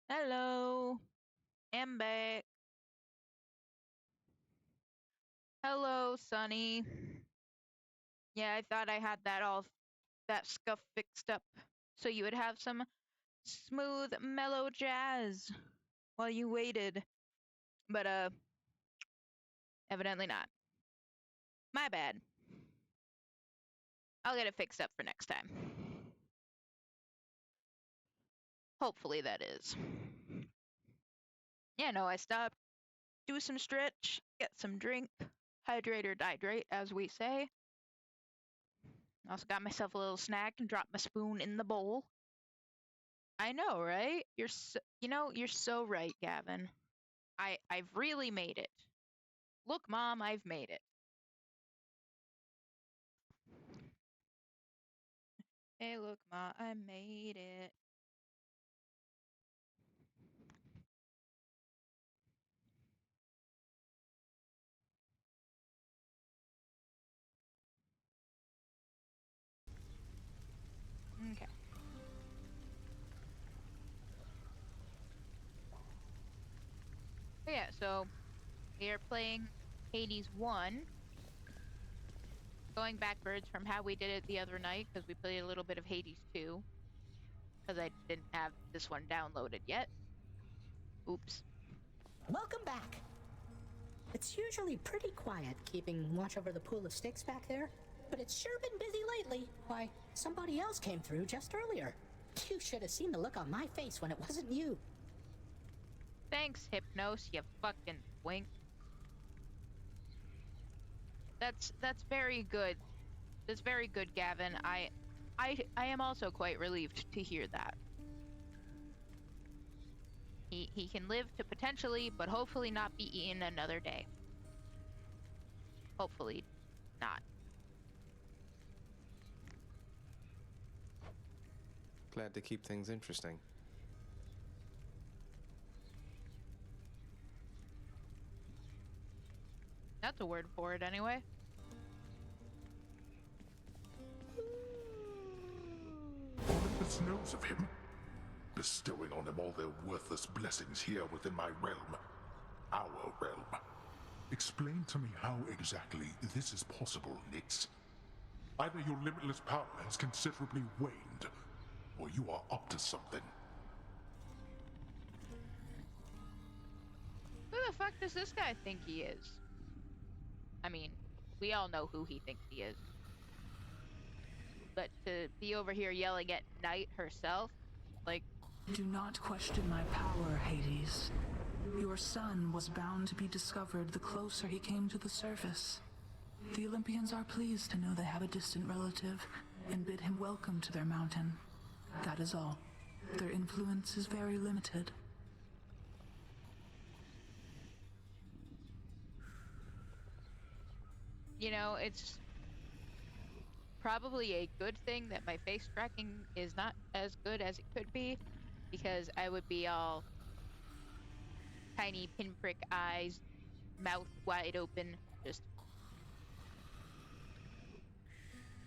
Hello. I'm back. Hello, Sonny. Yeah, I thought I had that stuff fixed up so you would have some smooth, mellow jazz while you waited. But evidently not. My bad. I'll get it fixed up for next time. Hopefully that is. Yeah, no, I stopped, do some stretch, get some drink, hydrate or dihydrate, as we say. Also got myself a little snack and dropped my spoon in the bowl. I know, right? You're so right, Gavin. I've really made it. Look, Mom, I've made it. Hey, look, Ma, I made it. Okay. But yeah, so we are playing Hades 1, going backwards from how we did it the other night, because we played a little bit of Hades 2, because I didn't have this one downloaded yet. Oops. Welcome back. It's usually pretty quiet keeping watch over the pool of sticks back there, but it's sure been busy lately. Why, somebody else came through just earlier. You should have seen the look on my face when it wasn't you. Thanks, Hypnos, you fucking twink. That's very good. That's very good, Gavin. I am also quite relieved to hear that. He can live to potentially, but hopefully not be eaten another day. Hopefully not. Glad to keep things interesting. That's a word for it anyway. Olympus knows of him, bestowing on him all their worthless blessings here within my realm. Our realm. Explain to me how exactly this is possible, Nix. Either your limitless power has considerably waned, or you are up to something. Who the fuck does this guy think he is? I mean, we all know who he thinks he is. But to be over here yelling at Night herself, like... Do not question my power, Hades. Your son was bound to be discovered the closer he came to the surface. The Olympians are pleased to know they have a distant relative and bid him welcome to their mountain. That is all. Their influence is very limited. You know, it's probably a good thing that my face tracking is not as good as it could be, because I would be all tiny pinprick eyes, mouth wide open, just...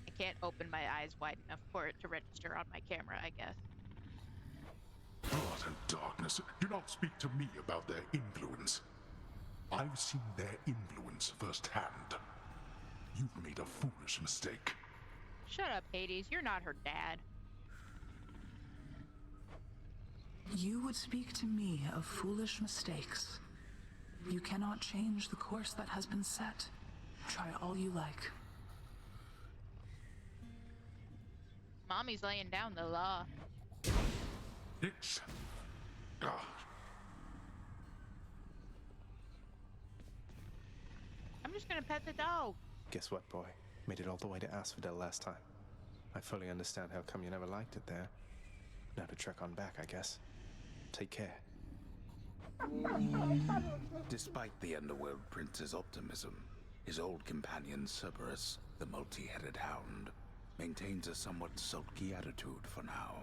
I can't open my eyes wide enough for it to register on my camera, I guess. Blood and darkness, do not speak to me about their influence. I've seen their influence firsthand. You've made a foolish mistake. Shut up, Hades. You're not her dad. You would speak to me of foolish mistakes. You cannot change the course that has been set. Try all you like. Mommy's laying down the law. Nix. Ah. I'm just gonna pet the dog. Guess what, boy? Made it all the way to Asphodel last time. I fully understand how come you never liked it there. Now to trek on back, I guess. Take care. Despite the Underworld Prince's optimism, his old companion Cerberus, the multi-headed hound, maintains a somewhat sulky attitude for now.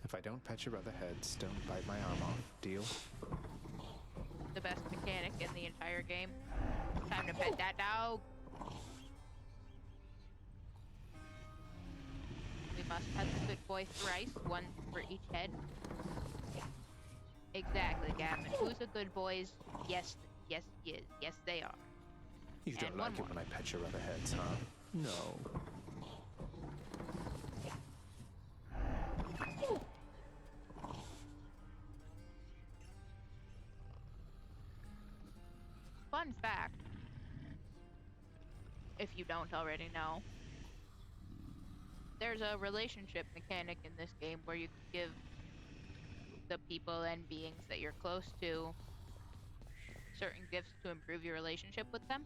If I don't pet your other heads, don't bite my arm off. Deal? The best mechanic in the entire game. Time to pet that dog. We must pet the good boy thrice, one for each head. Exactly, Gavin. Who's a good boys? Yes, yes, he is. Yes, they are. You don't And like one it more. when I pet your other heads, huh? No. Fun fact, if you don't already know, there's a relationship mechanic in this game where you can give the people and beings that you're close to certain gifts to improve your relationship with them.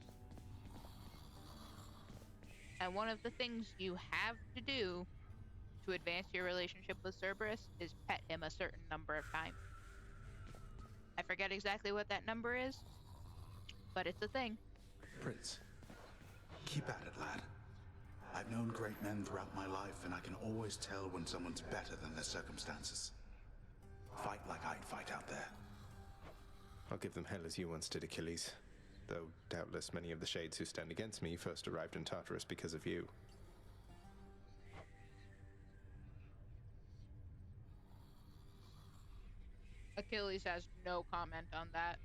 And one of the things you have to do to advance your relationship with Cerberus is pet him a certain number of times. I forget exactly what that number is, but it's a thing. Prince, keep at it, lad. I've known great men throughout my life, and I can always tell when someone's better than their circumstances. Fight like I'd fight out there. I'll give them hell as you once did, Achilles. Though doubtless many of the shades who stand against me first arrived in Tartarus because of you. Achilles has no comment on that.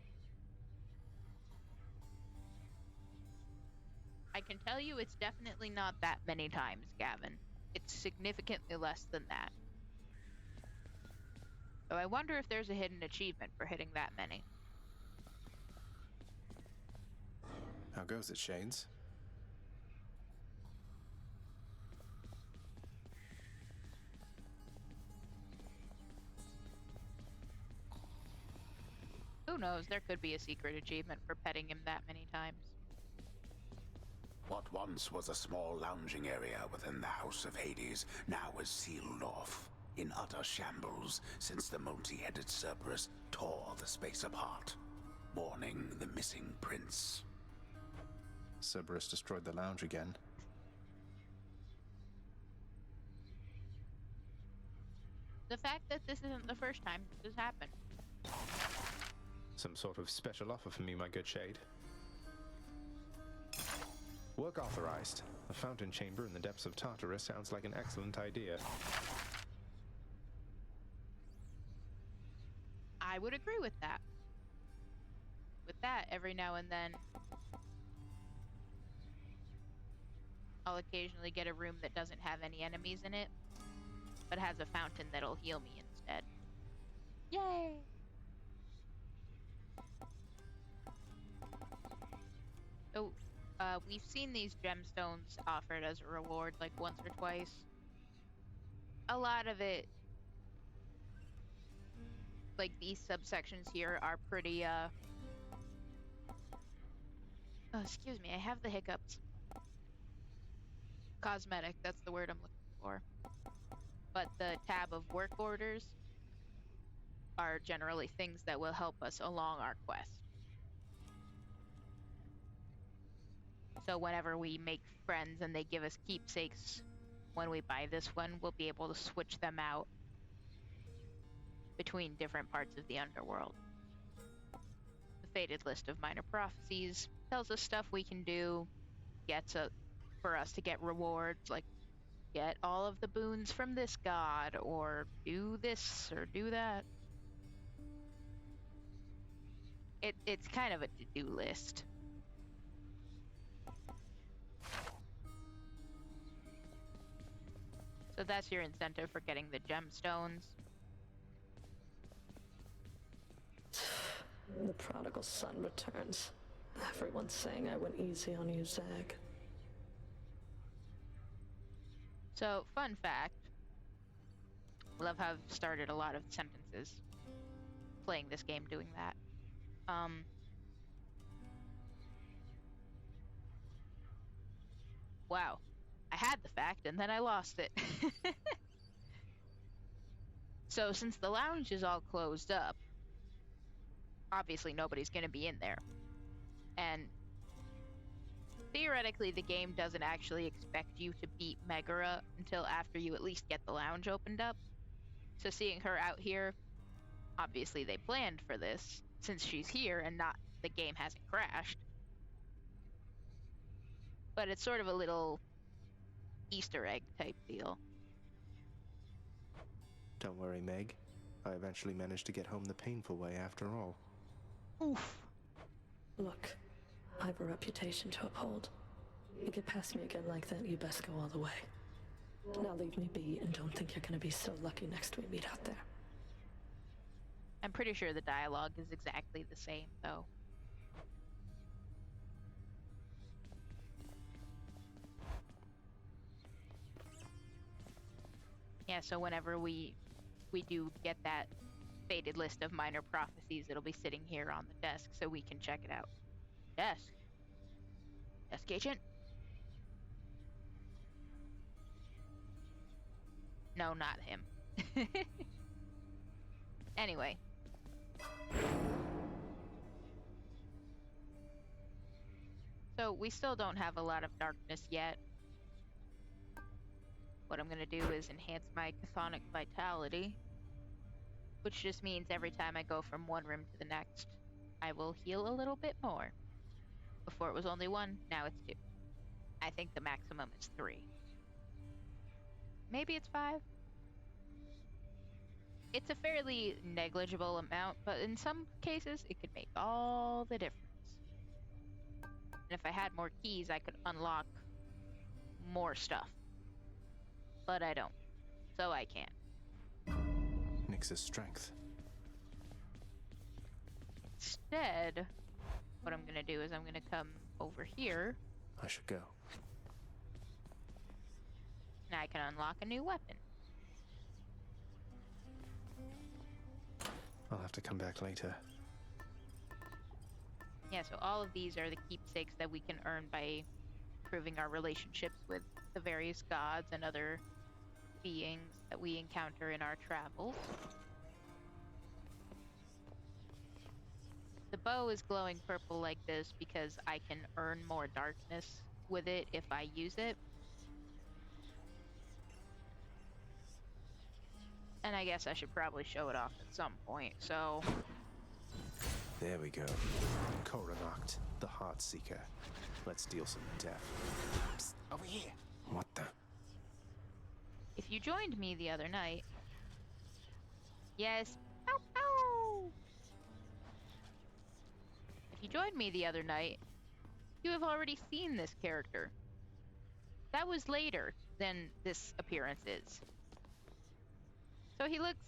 I can tell you it's definitely not that many times, Gavin. It's significantly less than that. So I wonder if there's a hidden achievement for hitting that many. How goes it, Shades? Who knows, there could be a secret achievement for petting him that many times. What once was a small lounging area within the House of Hades now is sealed off, in utter shambles since the multi-headed Cerberus tore the space apart, mourning the missing prince. Cerberus destroyed the lounge again. The fact that this isn't the first time this has happened. Some sort of special offer for me, my good Shade. Work authorized. A fountain chamber in the depths of Tartarus sounds like an excellent idea. I would agree with that. With that, every now and then, I'll occasionally get a room that doesn't have any enemies in it, but has a fountain that'll heal me instead. Yay! So, we've seen these gemstones offered as a reward like once or twice. A lot of it, like these subsections here, are pretty, oh, excuse me, I have the hiccups. Cosmetic, that's the word I'm looking for. But the tab of work orders are generally things that will help us along our quest. So whenever we make friends and they give us keepsakes, when we buy this one, we'll be able to switch them out between different parts of the underworld. The Fated List of Minor Prophecies tells us stuff we can do, for us to get rewards, like get all of the boons from this god, or do this, or do that. It's kind of a to-do list. So that's your incentive for getting the gemstones. The prodigal son returns. Everyone's saying I went easy on you, Zag. So, fun fact. Love how I've started a lot of sentences playing this game doing that. Wow. I had the fact and then I lost it. So, since the lounge is all closed up, obviously nobody's going to be in there. And theoretically, the game doesn't actually expect you to beat Megara until after you at least get the lounge opened up. So seeing her out here, obviously they planned for this, since she's here and the game hasn't crashed. But it's sort of a little Easter egg type deal. Don't worry, Meg. I eventually managed to get home the painful way after all. Oof. Look, I have a reputation to uphold. You get past me again like that, you best go all the way. Now leave me be and don't think you're gonna be so lucky next we meet out there. I'm pretty sure the dialogue is exactly the same, though. Yeah, so whenever we do get that faded list of minor prophecies, it'll be sitting here on the desk so we can check it out. Desk. Desk agent? No, not him. Anyway. So we still don't have a lot of darkness yet. What I'm gonna do is enhance my chthonic vitality, which just means every time I go from one room to the next, I will heal a little bit more. Before it was only 1, now it's 2. I think the maximum is 3. Maybe it's 5. It's a fairly negligible amount, but in some cases, it could make all the difference. And if I had more keys, I could unlock more stuff. But I don't, so I can't. Nyx's strength. Instead, what I'm gonna do is I'm gonna come over here. I should go. And I can unlock a new weapon. I'll have to come back later. Yeah, so all of these are the keepsakes that we can earn by improving our relationships with the various gods and other beings that we encounter in our travels. The bow is glowing purple like this because I can earn more darkness with it if I use it. And I guess I should probably show it off at some point, so... There we go. Coronacht, the Heartseeker. Let's deal some death. Psst, over here. What the? If you joined me the other night... Yes. Ow, ow! If you joined me the other night, you have already seen this character. That was later than this appearance is. So he looks,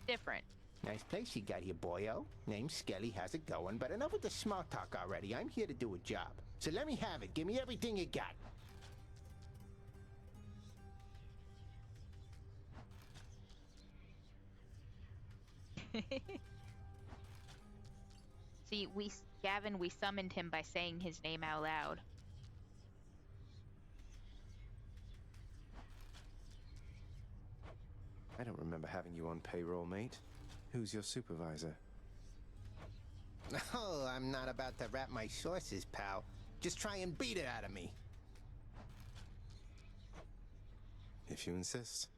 different. Nice place you got here, boyo. Name's Skelly, how's it going? But enough with the small talk already. I'm here to do a job. So let me have it. Give me everything you got. See, Gavin, we summoned him by saying his name out loud. I don't remember having you on payroll, mate. Who's your supervisor? Oh, I'm not about to wrap my sources, pal. Just try and beat it out of me. If you insist.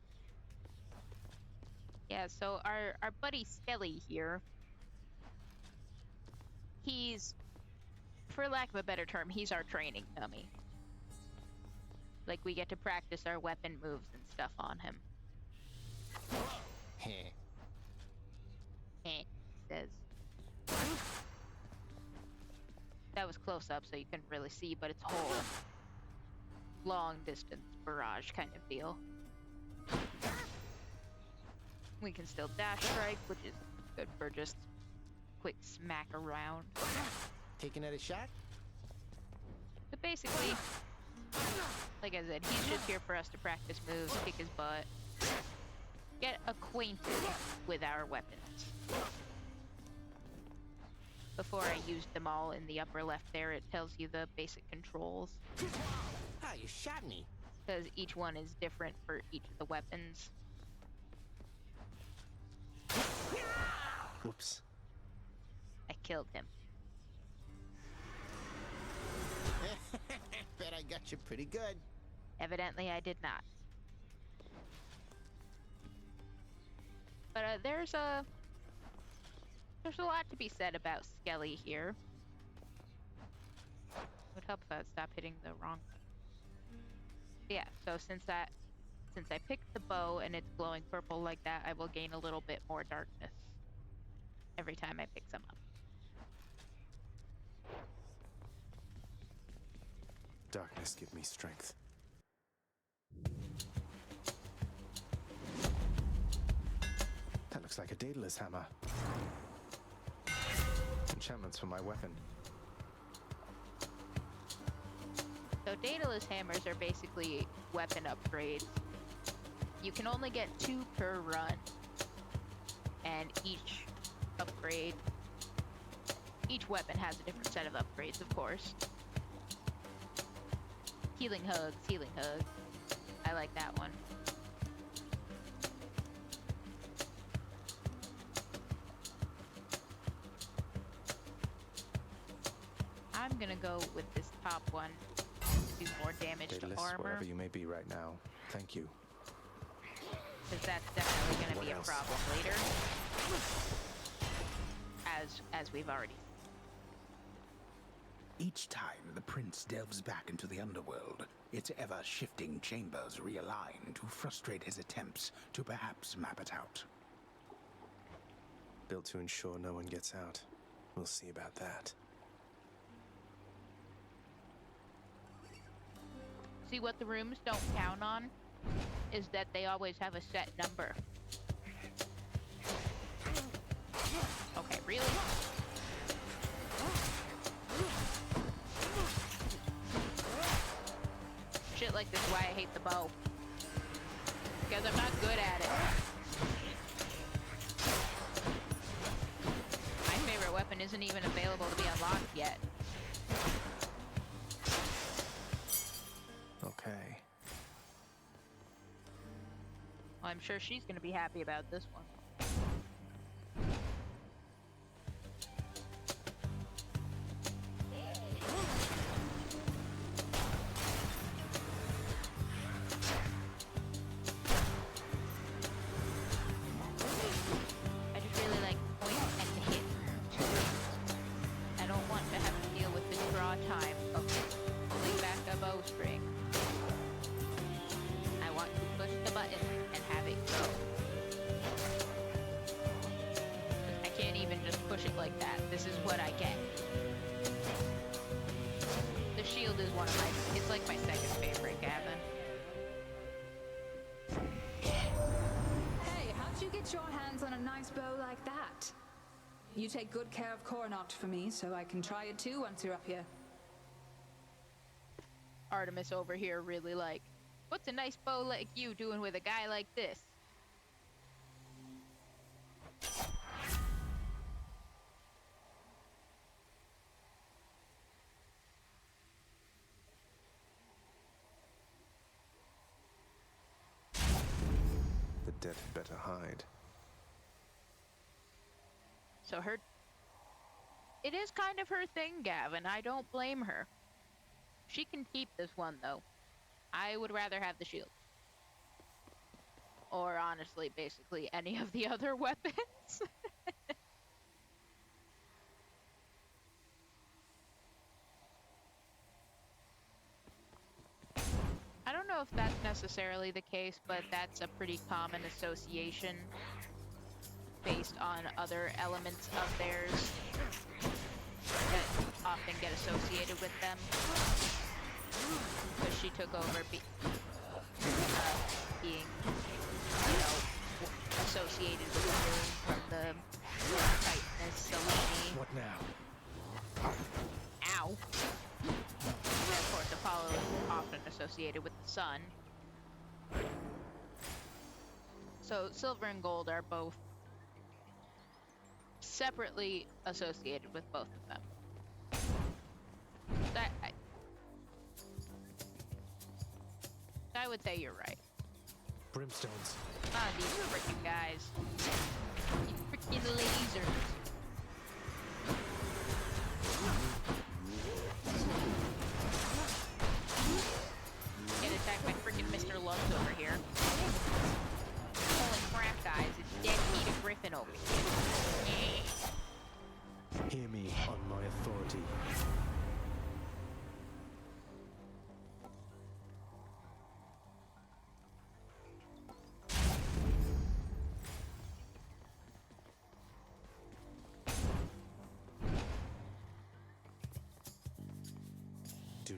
Yeah, so our buddy Skelly here, he's, for lack of a better term, he's our training dummy. Like, we get to practice our weapon moves and stuff on him. Heh. He says. That was close up, so you couldn't really see, but it's a whole long distance barrage kind of deal. We can still dash strike, which is good for just quick smack around. Taking it a shot? But basically, like I said, he's just here for us to practice moves, kick his butt, get acquainted with our weapons. Before I used them all in the upper left there, it tells you the basic controls. Ah, you shot me. Because each one is different for each of the weapons. Whoops. I killed him. Bet I got you pretty good. Evidently I did not. But there's a lot to be said about Skelly here. It would help if I would stop hitting the wrong button. Yeah, so since since I picked the bow and it's glowing purple like that, I will gain a little bit more darkness every time I pick some up. Darkness give me strength. That looks like a Daedalus hammer. Enchantments for my weapon. So Daedalus hammers are basically weapon upgrades. You can only get 2 per run. And each upgrade, each weapon has a different set of upgrades, of course. Healing hugs, healing hugs. I like that one. I'm gonna go with this top one. Do more damage Daedalus, to armor. wherever you may be right now, thank you. Because that's definitely gonna be a What else? problem later. As we've already seen. Each time the prince delves back into the underworld, its ever-shifting chambers realign to frustrate his attempts to perhaps map it out. Built to ensure no one gets out. We'll see about that. See, what the rooms don't count on is that they always have a set number. Okay, really? Shit like this is why I hate the bow. Because I'm not good at it. My favorite weapon isn't even available to be unlocked yet. Okay. Well, I'm sure she's gonna be happy about this one. I just really like point and hit. I don't want to have to deal with the draw time of pulling back a bowstring. I want to push the button and have it go. I can't even just push it like that. This is what I get. The shield is one of my, it's like my second favorite, Gavin. Hey, how'd you get your hands on a nice bow like that? You take good care of Coronach for me, so I can try it too once you're up here. Artemis over here really like, what's a nice bow like you doing with a guy like this? The dead had better hide. So it is kind of her thing, Gavin. I don't blame her. She can keep this one, though. I would rather have the shield. Or honestly, basically any of the other weapons. I don't know if that's necessarily the case, but that's a pretty common association based on other elements of theirs that often get associated with them. Because she took over being, associated with the moon from the Titaness Selene. What now? Ow. And of course, Apollo is often associated with the sun. So silver and gold are both separately associated with both of them. I would say you're right. Brimstones. Ah, these freaking guys. These freaking lasers. Get attacked by freaking Mr. Lungs over here. Holy crap, guys. It's dead Peter Griffin over here. Hear me on my authority.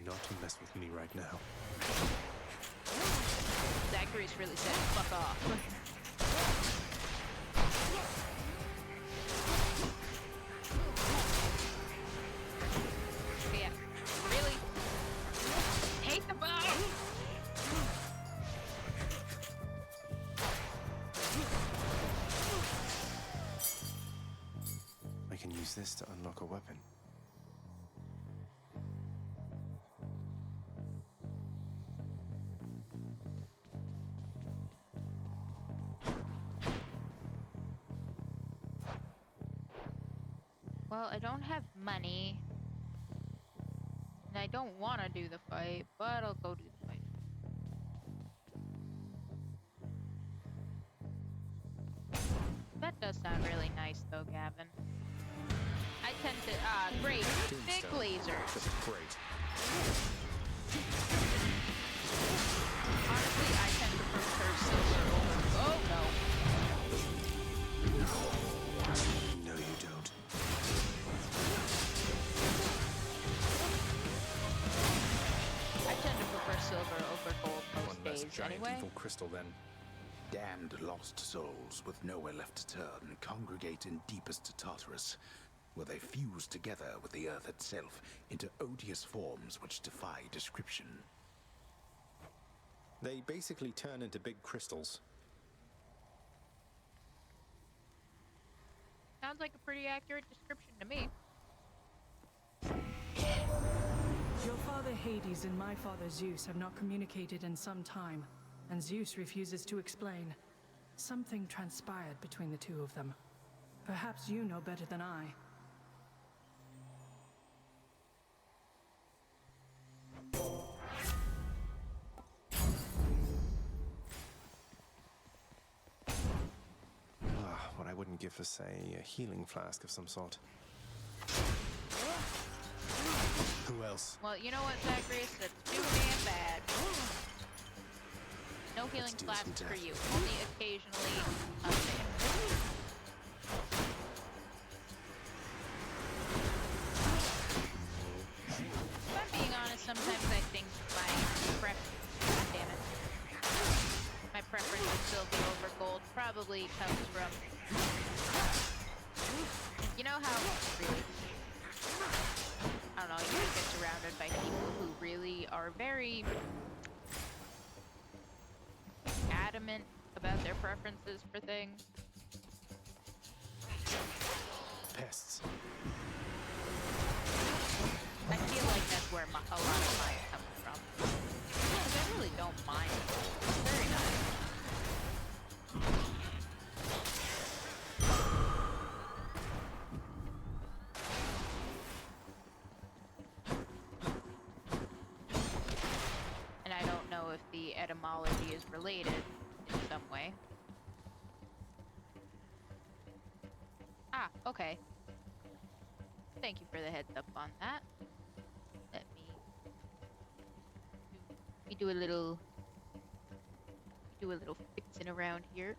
not to mess with me right now. Zachary's really said, fuck off. Yeah, really? Hate the bow! I can use this to unlock a weapon. Well, I don't have money. And I don't want to do the fight, but I'll go do the fight. That does sound really nice, though, Gavin. I tend to, great, big lasers. Just great. Honestly, I tend to prefer silver over. Oh no. No, you don't. I tend to prefer silver over gold One most less days giant anyway. evil crystal, then. Damned lost souls with nowhere left to turn congregate in deepest Tartarus, where they fuse together with the earth itself into odious forms which defy description. They basically turn into big crystals. Sounds like a pretty accurate description to me. Your father Hades and my father Zeus have not communicated in some time, and Zeus refuses to explain. Something transpired between the two of them. Perhaps you know better than I. What I wouldn't give for, say, a healing flask of some sort. Who else? Well, you know what, Zacharias? That's too damn bad. No healing do some flasks for death. you. Only occasionally unsafe. If I'm being honest, sometimes I think my preference of silver over gold probably comes from, you know how really, I don't know, you get surrounded by people who really are very adamant about their preferences for things. Pests. I feel like that's where a lot of mine comes from. Because I really don't mind. It's very nice. And I don't know if the etymology is related in some way. Ah, okay. Thank you for the heads up on that. Let me do a little fixing around here.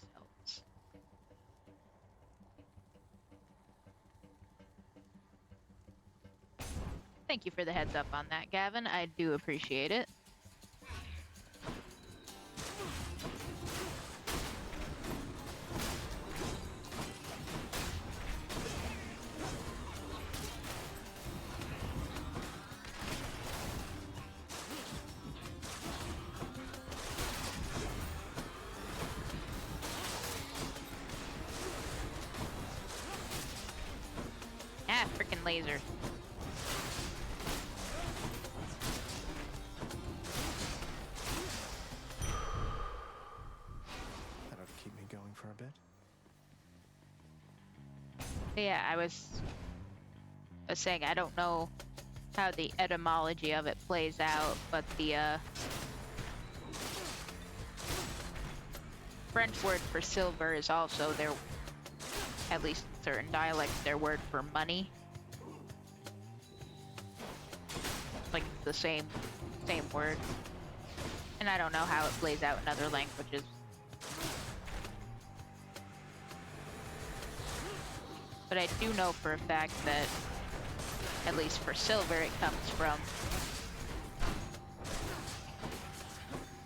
So, thank you for the heads up on that, Gavin. I do appreciate it. Ah, frickin' lasers. That ought to keep me going for a bit. Yeah, I was saying I don't know how the etymology of it plays out, but the French word for silver is also their, at least in certain dialects, their word for money. Like the same word. And I don't know how it plays out in other languages. But I do know for a fact that, at least for silver, it comes from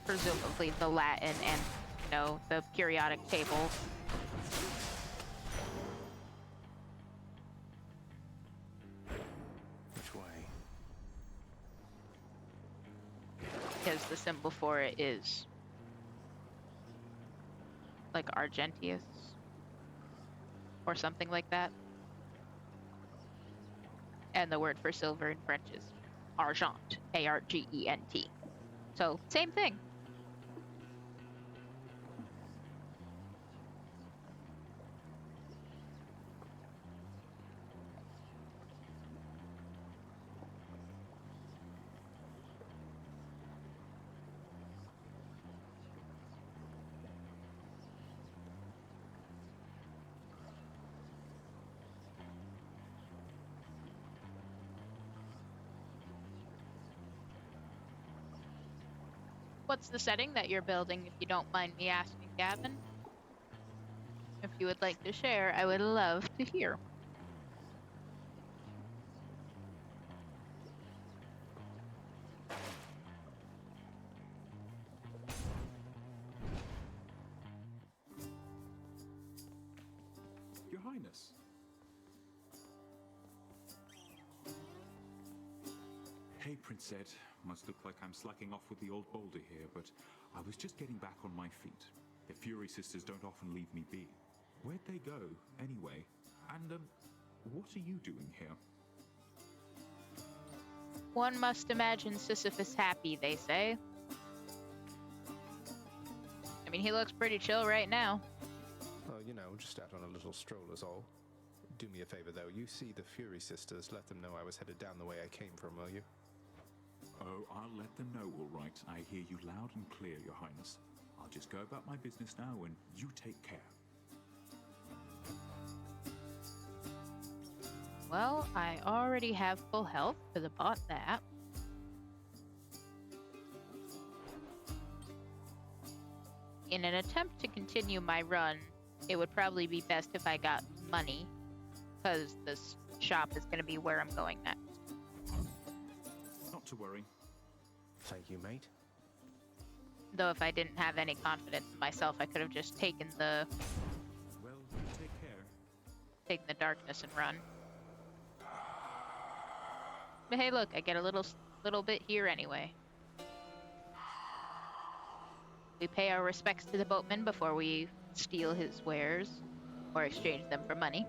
presumably the Latin and, you know, the periodic table. Which way? Because the symbol for it is like Argentius or something like that. And the word for silver in French is argent, A-R-G-E-N-T. So, same thing. What's the setting that you're building, if you don't mind me asking, Gavin? If you would like to share, I would love to hear. Your Highness. Hey, Prince Ed. Must look like I'm slacking off with the old boulder here, but I was just getting back on my feet. The Fury Sisters don't often leave me be. Where'd they go, anyway? And, what are you doing here? One must imagine Sisyphus happy, they say. I mean, he looks pretty chill right now. Well, you know, just out on a little stroll is all. Do me a favor, though. You see the Fury Sisters, let them know I was headed down the way I came from, will you? Oh, I'll let them know, all right. I hear you loud and clear, Your Highness. I'll just go about my business now, and you take care. Well, I already have full health, because I bought that. In an attempt to continue my run, it would probably be best if I got money, because this shop is going to be where I'm going next. Not to worry. Thank you, mate. Though if I didn't have any confidence in myself, I could have just taken the... Well, take care. Taken the darkness and run. But hey, look, I get a little bit here anyway. We pay our respects to the boatman before we steal his wares or exchange them for money.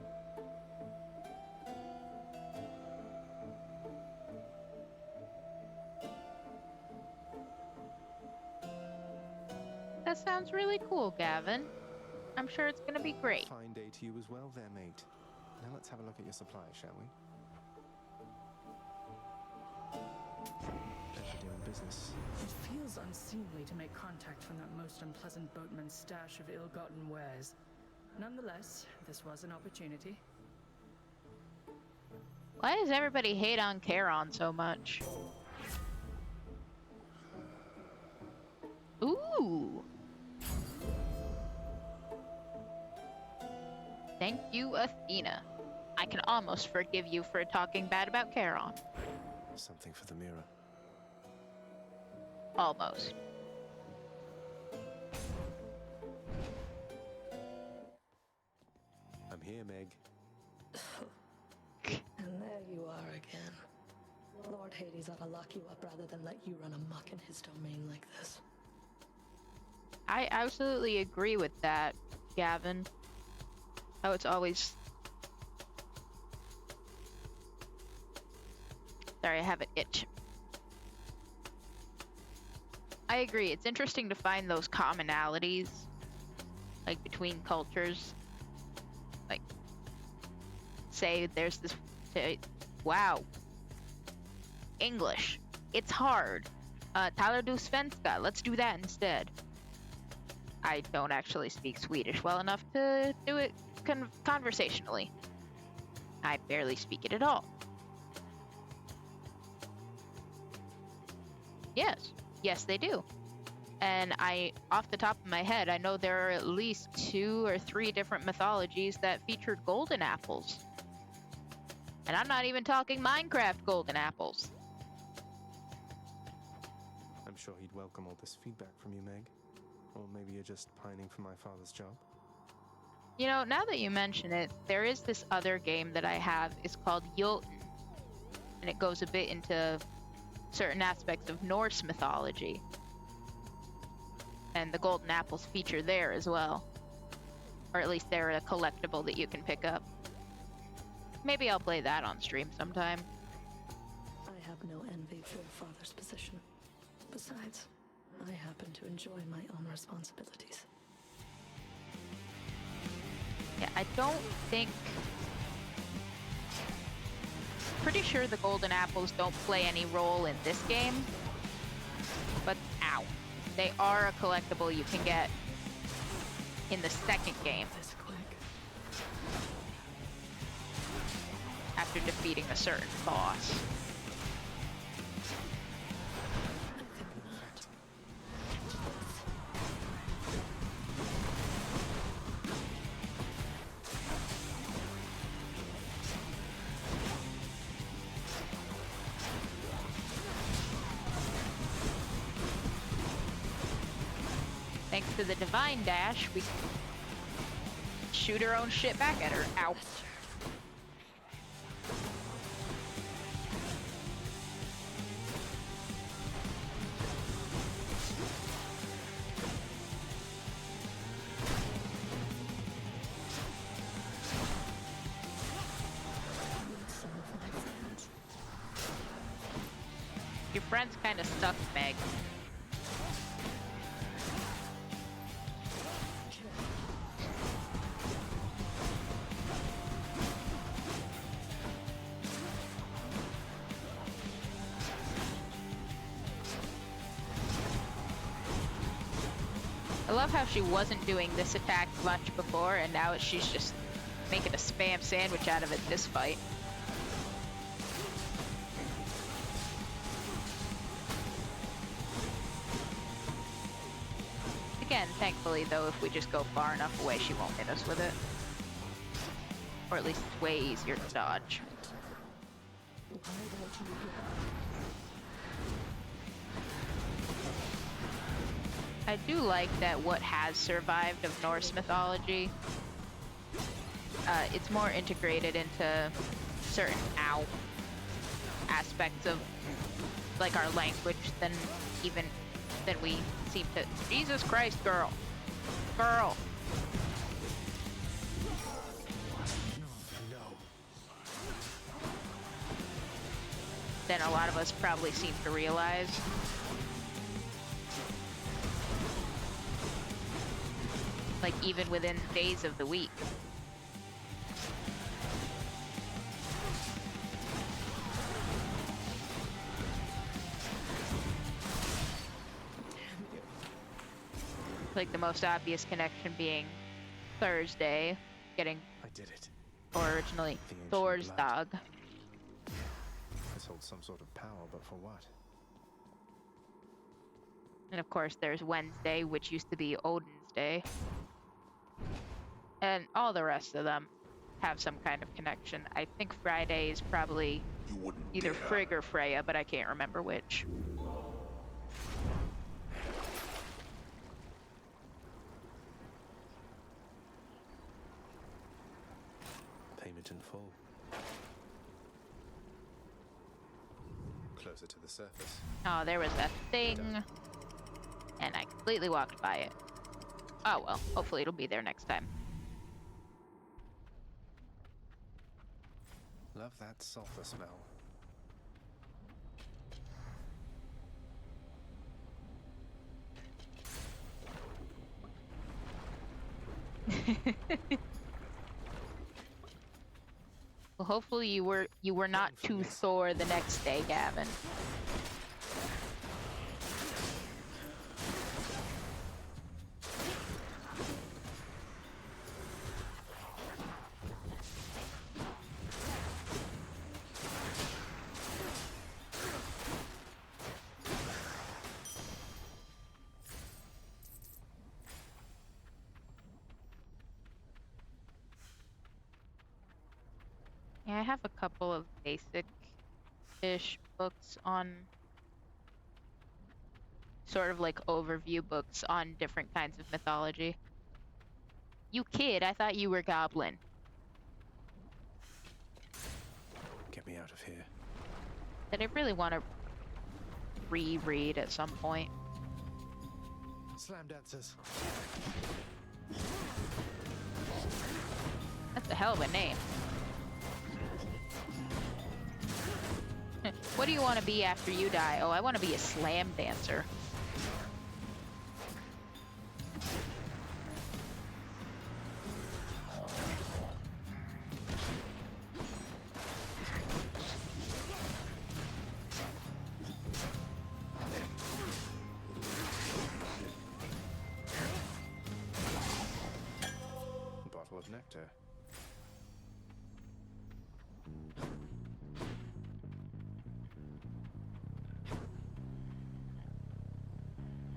That sounds really cool, Gavin. I'm sure it's gonna be great. Fine day to you as well there, mate. Now let's have a look at your supplies, shall we? Pleasure doing business. It feels unseemly to make contact from that most unpleasant boatman's stash of ill-gotten wares. Nonetheless, this was an opportunity. Why does everybody hate on Charon so much? Ooh! Thank you, Athena. I can almost forgive you for talking bad about Charon. Something for the mirror. Almost. I'm here, Meg. And there you are again. Lord Hades ought to lock you up rather than let you run amok in his domain like this. I absolutely agree with that, Gavin. How it's always... Sorry, I have an itch. I agree. It's interesting to find those commonalities, like, between cultures. Like, say there's this... wow. English. It's hard. Talar du svenska. Let's do that instead. I don't actually speak Swedish well enough to do it conversationally. I barely speak it at all. Yes. Yes, they do. And off the top of my head, I know there are at least 2 or 3 different mythologies that featured golden apples. And I'm not even talking Minecraft golden apples. I'm sure he'd welcome all this feedback from you, Meg. Or maybe you're just pining for my father's job. You know, now that you mention it, there is this other game that I have. It's called Jotun. And it goes a bit into certain aspects of Norse mythology. And the golden apples feature there as well. Or at least they're a collectible that you can pick up. Maybe I'll play that on stream sometime. I have no envy for your father's position. Besides, I happen to enjoy my own responsibilities. Yeah, I don't think... Pretty sure the golden apples don't play any role in this game. But, ow. They are a collectible you can get in the second game. After defeating a certain boss. Thanks to the Divine Dash, we can shoot our own shit back at her. Ow. Your friend's kind of stuck, Meg. I love how she wasn't doing this attack much before, and now she's just making a spam sandwich out of it this fight. Again, thankfully though, if we just go far enough away, she won't hit us with it. Or at least it's way easier to dodge. I do like that what has survived of Norse mythology, it's more integrated into certain aspects of like our language than we seem to. Jesus Christ, girl. Girl. Than a lot of us probably seem to realize. Like, even within days of the week. Like, the most obvious connection being Thursday, getting... I did it. Or originally, Thor's dog. This holds some sort of power, but for what? And of course, there's Wednesday, which used to be Odin's Day. And all the rest of them have some kind of connection. I think Friday is probably either Frigg or Freya, but I can't remember which. Payment in full. Closer to the surface. Oh, there was that thing. And I completely walked by it. Oh well, hopefully it'll be there next time. Love that sulfur smell. Well, hopefully you were not too sore the next day, Gavin. I have a couple of basic-ish books on, sort of like overview books on different kinds of mythology. You kid, I thought you were goblin. Get me out of here. That I really want to reread at some point. Slam dancers. That's a hell of a name. What do you want to be after you die? Oh, I want to be a slam dancer. Bottle of nectar.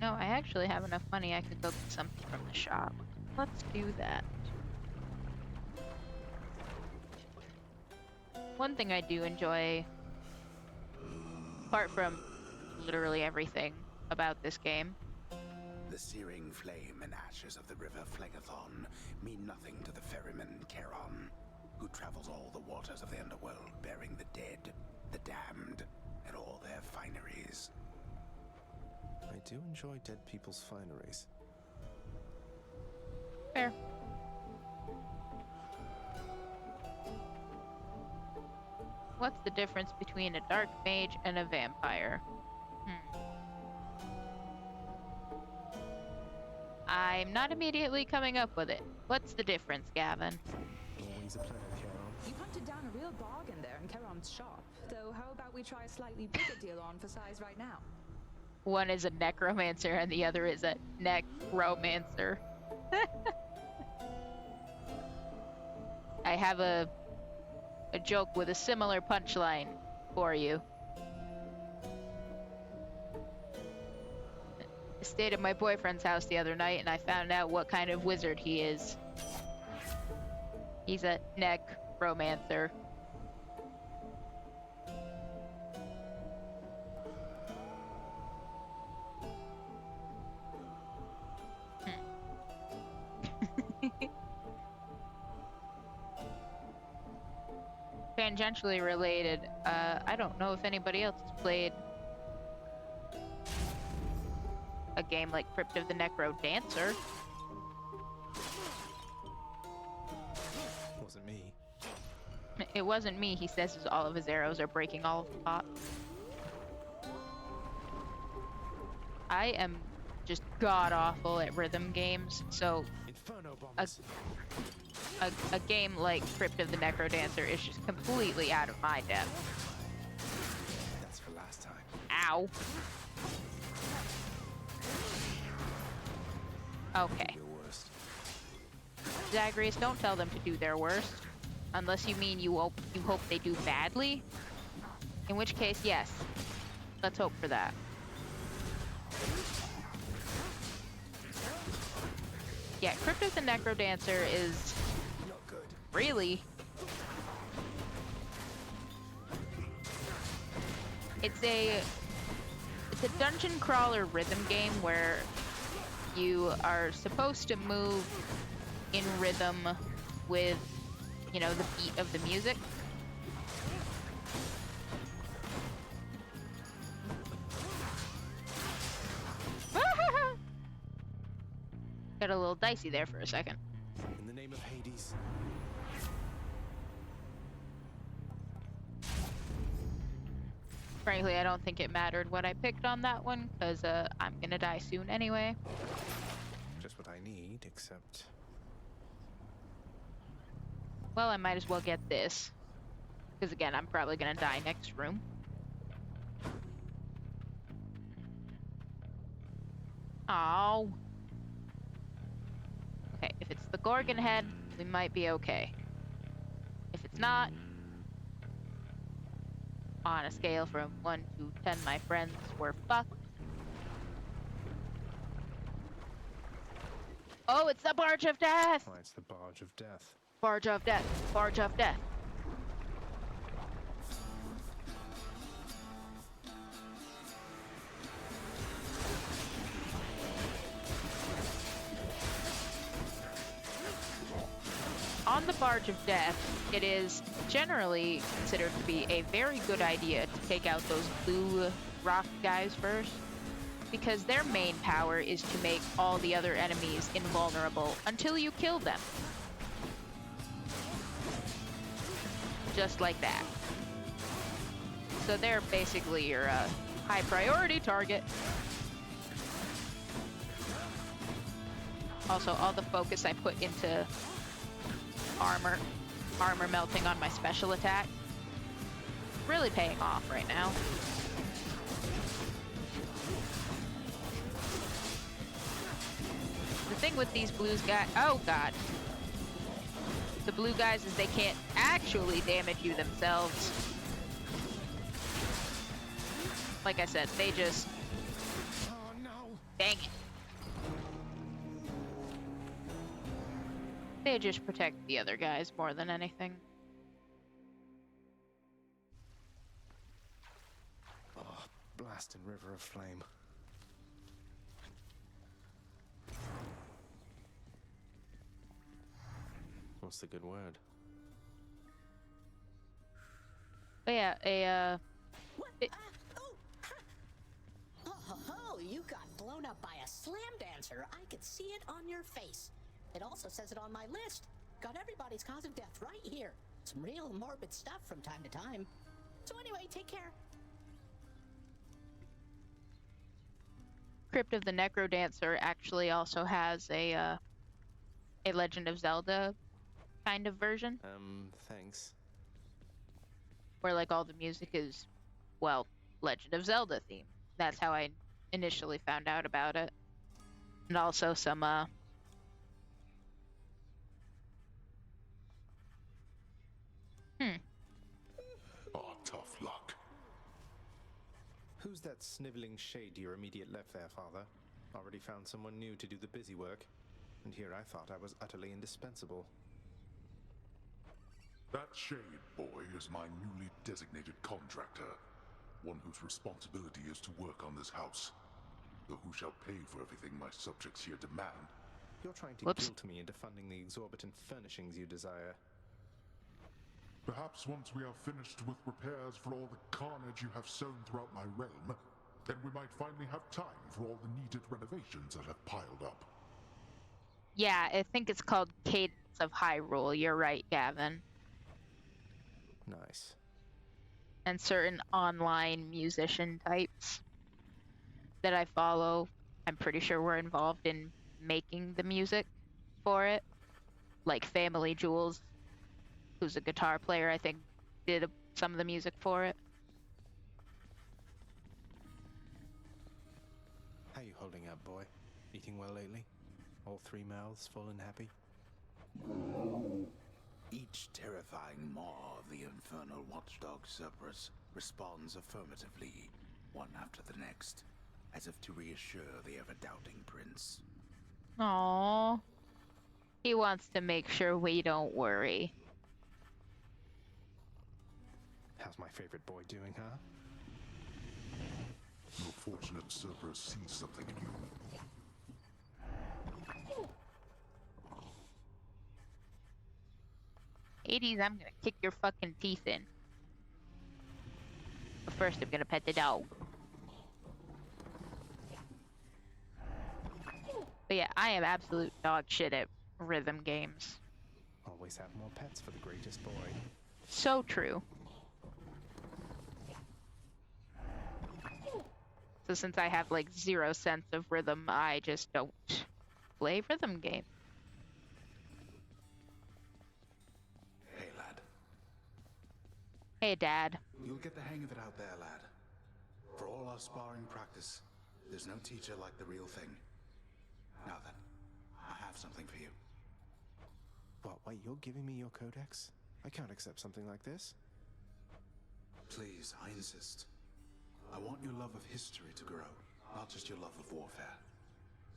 No, I actually have enough money I could go get something from the shop. Let's do that. One thing I do enjoy, apart from literally everything about this game, The searing flame and ashes of the river Phlegethon mean nothing to the ferryman Charon, who travels all the waters of the underworld bearing the dead, the damned, and all their fineries. I do enjoy dead people's fineries. fair. What's the difference between a dark mage and a vampire? I'm not immediately coming up with it. What's the difference, Gavin? Always a pleasure, Charon. You hunted down a real bargain there in Charon's shop. Though, how about we try a slightly bigger deal on for size right now? One is a necromancer and the other is a necromancer. I have a joke with a similar punchline for you. I stayed at my boyfriend's house the other night and I found out what kind of wizard he is. He's a necromancer. Tangentially related, I don't know if anybody else has played a game like Crypt of the Necro Dancer. Wasn't me. It wasn't me, he says, as all of his arrows are breaking all of the pots. I am just god-awful at rhythm games, so Inferno bombs. a game like Crypt of the Necro Dancer is just completely out of my depth. That's for last time. Ow. Okay. Your worst. Zagreus, don't tell them to do their worst. Unless you mean you hope they do badly. In which case, yes. Let's hope for that. Yeah, Crypt of the Necro Dancer is Not good. really... It's a dungeon crawler rhythm game where you are supposed to move in rhythm with, you know, the beat of the music. Got a little dicey there for a second. In the name of Hades. Frankly, I don't think it mattered what I picked on that one, because I'm gonna die soon anyway. Just what I need, except... Well, I might as well get this. Because again, I'm probably gonna die next room. Oh. Okay, if it's the Gorgon head, we might be okay. If it's not, on a scale from 1 to 10, my friends, we're fucked. Oh, it's the Barge of Death! Oh, it's the Barge of Death. Barge of Death. Barge of Death. on the Barge of Death, it is generally considered to be a very good idea to take out those blue rock guys first, because their main power is to make all the other enemies invulnerable until you kill them. Just like that. So they're basically your high priority target. Also, all the focus I put into armor melting on my special attack, really paying off right now. The thing with these blues guys, oh god. The blue guys is they can't actually damage you themselves. Like I said, they just... Oh no! Dang it. They just protect the other guys more than anything. Oh, blasted river of flame. What's the good word? But yeah, Oh, you got blown up by a slam dancer. I could see it on your face. It also says it on my list. Got everybody's cause of death right here. Some real morbid stuff from time to time. So anyway, take care. Crypt of the Necrodancer actually also has a Legend of Zelda kind of version, Thanks. where like all the music is, well, Legend of Zelda theme. That's how I initially found out about it. And also some Oh, tough luck. Who's that sniveling shade to your immediate left there, Father? Already found someone new to do the busy work. And here I thought I was utterly indispensable. That shade boy is my newly designated contractor, one whose responsibility is to work on this house. Though who shall pay for everything my subjects here demand? You're trying to guilt me into funding the exorbitant furnishings you desire. Perhaps once we are finished with repairs for all the carnage you have sown throughout my realm, then we might finally have time for all the needed renovations that have piled up. yeah, I think it's called Cadence of Hyrule. You're right, Gavin. Nice. And certain online musician types that I follow, I'm pretty sure we're involved in making the music for it. Like Family Jewels, who's a guitar player, I think did some of the music for it. How you holding up, boy? Eating well lately? All three mouths full and happy? Each terrifying maw of the infernal watchdog Cerberus responds affirmatively, one after the next, as if to reassure the ever-doubting prince. Aww. He wants to make sure we don't worry. How's my favorite boy doing, huh? Your fortunate Cerberus sees something in you. Hades, I'm gonna kick your fucking teeth in. But first, I'm gonna pet the dog. But yeah, I am absolute dog shit at rhythm games. Always have more pets for the greatest boy. So true. So since I have like 0 sense of rhythm, I just don't play rhythm games. Hey, lad. Hey, Dad. You'll get the hang of it out there, lad. For all our sparring practice, there's no teacher like the real thing. Now then, I have something for you. What, wait, you're giving me your codex? I can't accept something like this. Please, I insist. I want your love of history to grow, not just your love of warfare.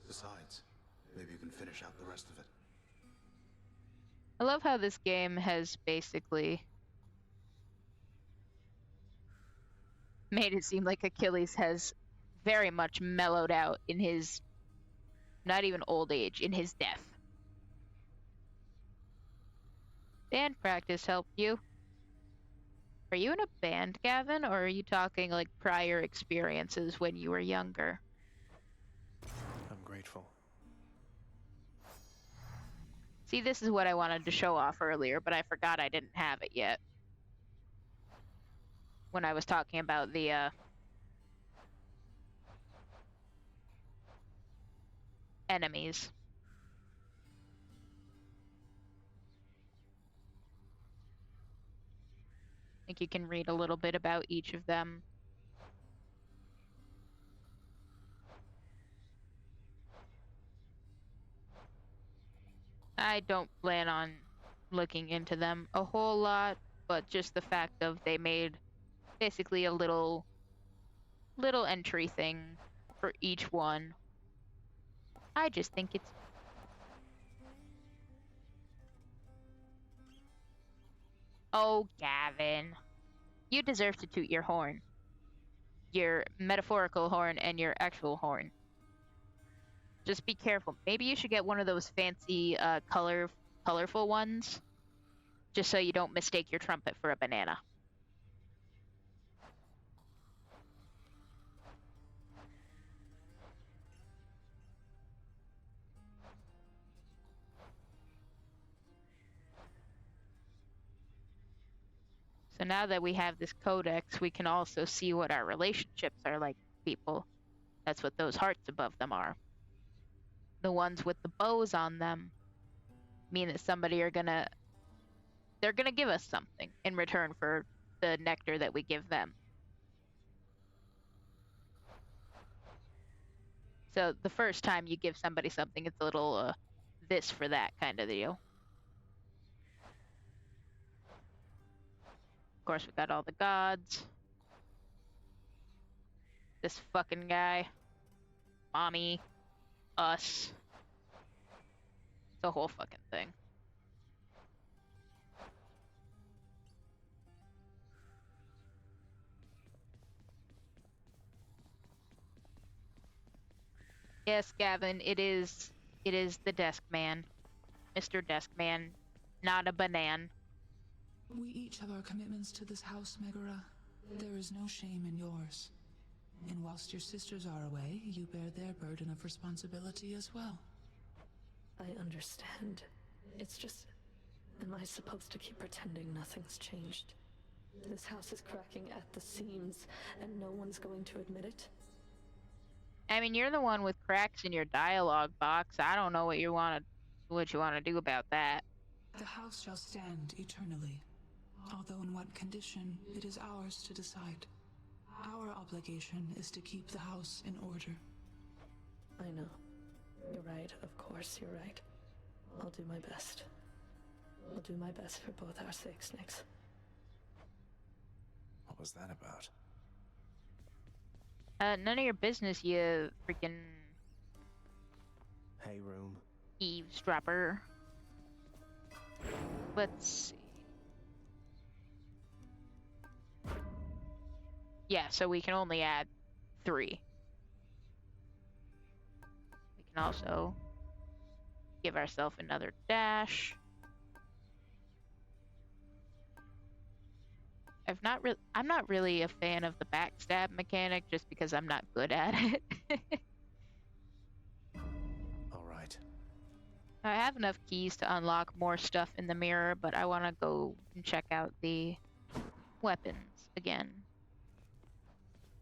Besides, maybe you can finish out the rest of it. I love how this game has basically made it seem like Achilles has very much mellowed out in his, not even old age, in his death. Band practice helped you. Are you in a band, Gavin, or are you talking like prior experiences when you were younger? I'm grateful. See, this is what I wanted to show off earlier, but I forgot I didn't have it yet. When I was talking about the, enemies. I think you can read a little bit about each of them. I don't plan on looking into them a whole lot, but just the fact of they made basically a little entry thing for each one. I just think it's... Oh, Gavin. You deserve to toot your horn. Your metaphorical horn and your actual horn. Just be careful. Maybe you should get one of those fancy, colorful ones. Just so you don't mistake your trumpet for a banana. So now that we have this codex, we can also see what our relationships are like with people. That's what those hearts above them are. The ones with the bows on them mean that they're gonna give us something in return for the nectar that we give them. So the first time you give somebody something, it's a little, this for that kind of deal. Of course, we got all the gods. This fucking guy. Mommy. Us. It's a whole fucking thing. Yes, Gavin, it is the desk man. Mr. Desk Man, not a banan. We each have our commitments to this house, Megara. There is no shame in yours. And whilst your sisters are away, you bear their burden of responsibility as well. I understand. It's just... Am I supposed to keep pretending nothing's changed? This house is cracking at the seams, and no one's going to admit it? I mean, you're the one with cracks in your dialogue box. I don't know what you want to do about that. The house shall stand eternally. Although in what condition, it is ours to decide. Our obligation is to keep the house in order. I know. You're right, of course you're right. I'll do my best. I'll do my best for both our sakes, Nix. What was that about? None of your business, you freaking... Hey, room. eavesdropper. Let's see. Yeah, so we can only add 3. We can also give ourselves another dash. I'm not really a fan of the backstab mechanic just because I'm not good at it. All right. I have enough keys to unlock more stuff in the mirror, but I want to go and check out the weapons again.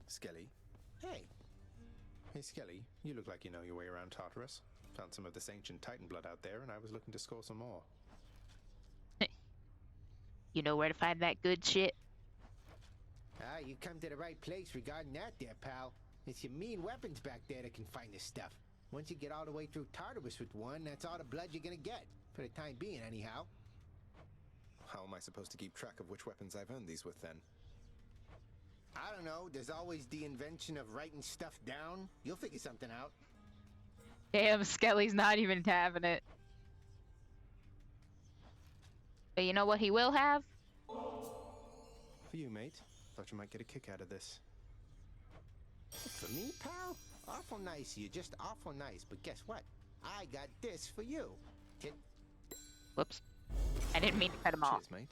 Skelly. Hey. Hey, Skelly. You look like you know your way around Tartarus. Found some of this ancient Titan blood out there, and I was looking to score some more. You know where to find that good shit? Ah, you come to the right place regarding that there, pal. It's your mean weapons back there that can find this stuff. Once you get all the way through Tartarus with one, that's all the blood you're gonna get. For the time being, anyhow. How am I supposed to keep track of which weapons I've earned these with, then? I don't know. There's always the invention of writing stuff down. You'll figure something out. Damn, Skelly's not even having it. But you know what he will have? For you, mate. Thought you might get a kick out of this. For me, pal? Awful nice of you, just awful nice. But guess what? I got this for you. Whoops. I didn't mean to cut him off. Cheers, mate.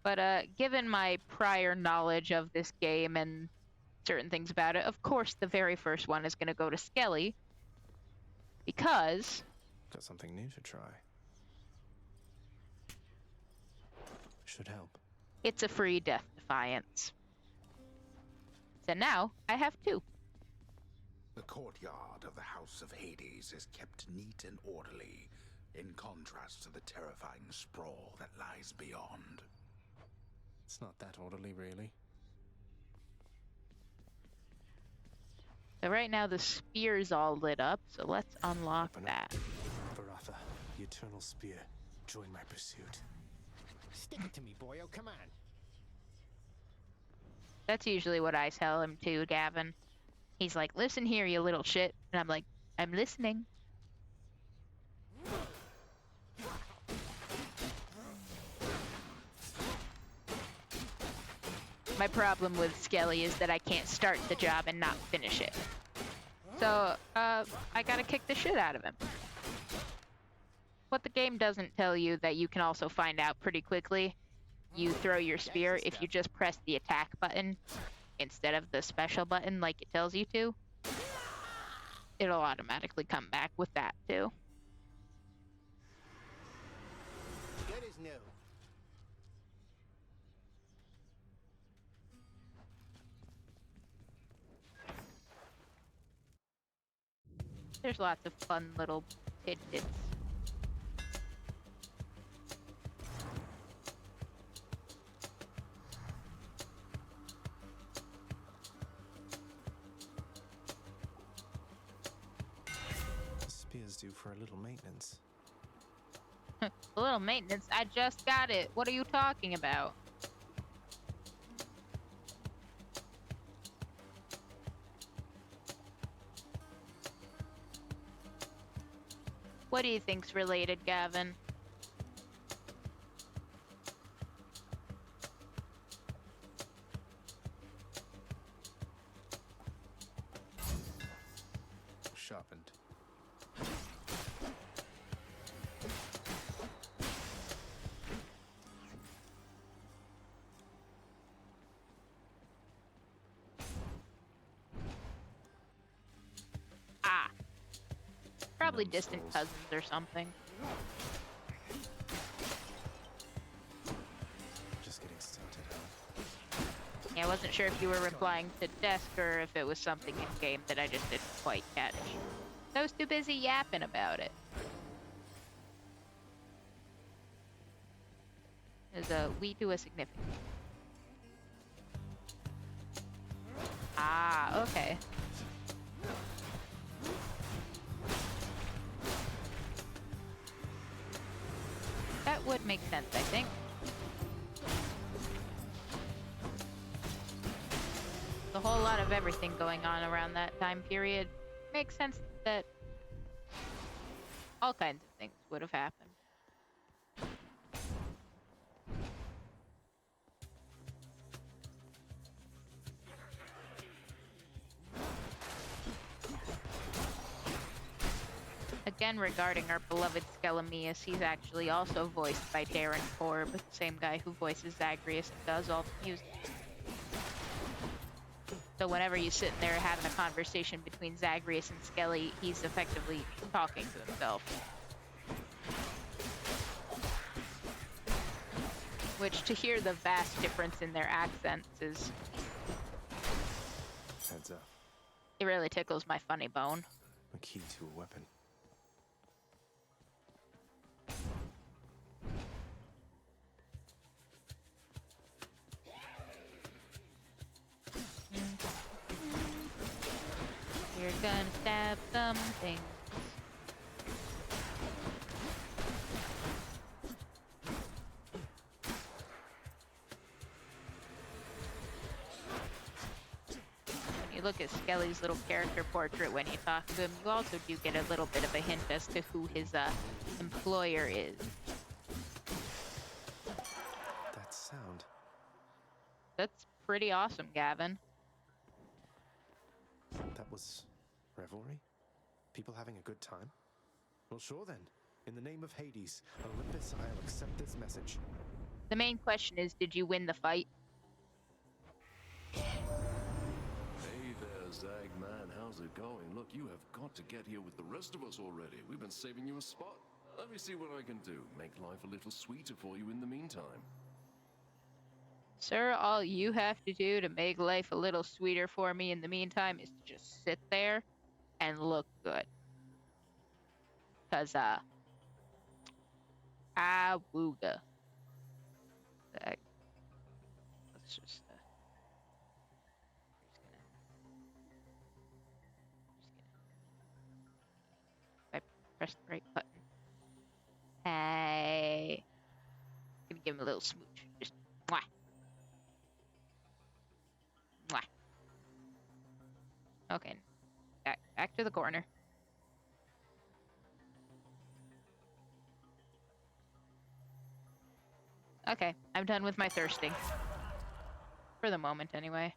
But given my prior knowledge of this game and certain things about it, of course the very first one is going to go to Skelly. Because... Got something new to try. Should help. It's a free Death Defiance. So now, I have 2. The courtyard of the House of Hades is kept neat and orderly, in contrast to the terrifying sprawl that lies beyond. It's not that orderly, really. So right now the spear's all lit up, so let's unlock that. Baratha, the Eternal Spear. Join my pursuit. Stick it to me, boyo. Come on. That's usually what I tell him too, Gavin. He's like, listen here, you little shit. And I'm like, I'm listening. My problem with Skelly is that I can't start the job and not finish it. So, I gotta kick the shit out of him. What the game doesn't tell you that you can also find out pretty quickly, you throw your spear, if you just press the attack button instead of the special button like it tells you to, it'll automatically come back with that too. Good as new. There's lots of fun little tidbits. The spear's due for a little maintenance. A little maintenance? I just got it. What are you talking about? What do you think's related, Gavin? Sharpened. Ah. Probably distant Numbskulls. cousins or something. Just getting started, huh? Yeah, I wasn't sure if you were replying to Desk or if it was something in-game that I just didn't quite catch. I was too busy yapping about it. There's a we to a significant. Ah, okay. That would make sense, I think. A whole lot of everything going on around that time period. Makes sense that all kinds of things would have happened. Again, regarding our beloved Skelemius, he's actually also voiced by Darren Korb, the same guy who voices Zagreus and does all the music. So whenever you sit there having a conversation between Zagreus and Skelly, he's effectively talking to himself. Which, to hear the vast difference in their accents is... Heads up. It really tickles my funny bone. A key to a weapon. You're gonna stab something. When you look at Skelly's little character portrait when you talk to him, you also do get a little bit of a hint as to who his employer is. That sound. That's pretty awesome, Gavin. That was revelry? People having a good time? Well, sure then. In the name of Hades, Olympus, I'll accept this message. The main question is, did you win the fight? Hey there, Zagman. How's it going? Look, you have got to get here with the rest of us already. We've been saving you a spot. Let me see what I can do. Make life a little sweeter for you in the meantime. Sir, all you have to do to make life a little sweeter for me in the meantime is to just sit there and look good. Cause, wooga. Let's just, I press the right button. Hey. Gonna give him a little smooch. Just, mwah. Mwah. Okay. Back to the corner. Okay, I'm done with my thirsting. For the moment, anyway.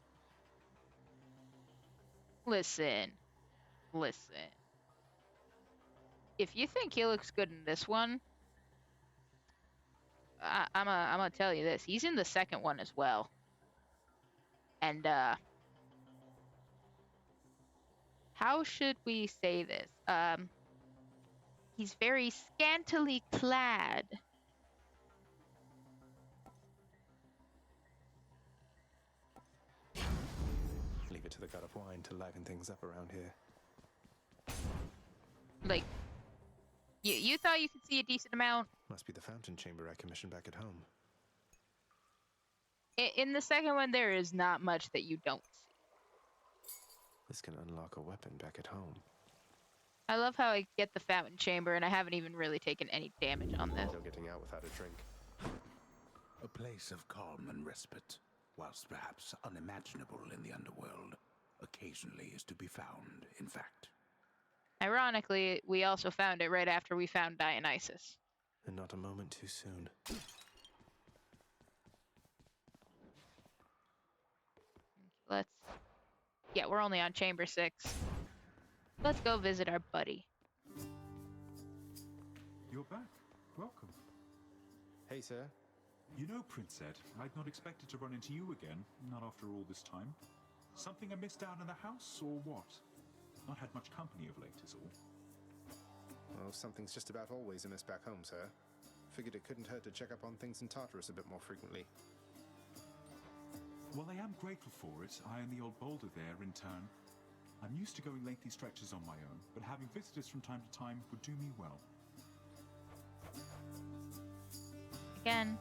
Listen. If you think he looks good in this one, I'm gonna tell you this. He's in the second one as well. And, how should we say this? He's very scantily clad. Leave it to the god of wine to liven things up around here. Like, you thought you could see a decent amount? Must be the fountain chamber I commissioned back at home. In the second one, there is not much that you don't see. This can unlock a weapon back at home. I love how I get the fountain chamber and I haven't even really taken any damage on this. No getting out without a drink. A place of calm and respite, whilst perhaps unimaginable in the underworld, occasionally is to be found, in fact. Ironically, we also found it right after we found Dionysus. And not a moment too soon. Yeah, we're only on Chamber 6. Let's go visit our buddy. You're back. Welcome. Hey, sir. You know, Prince Ed, I'd not expected to run into you again, not after all this time. Something amiss down in the house, or what? Not had much company of late, is all. Well, something's just about always amiss back home, sir. Figured it couldn't hurt to check up on things in Tartarus a bit more frequently. Well, I am grateful for it. I and the old boulder there, in turn. I'm used to going lengthy stretches on my own, but having visitors from time to time would do me well. Again,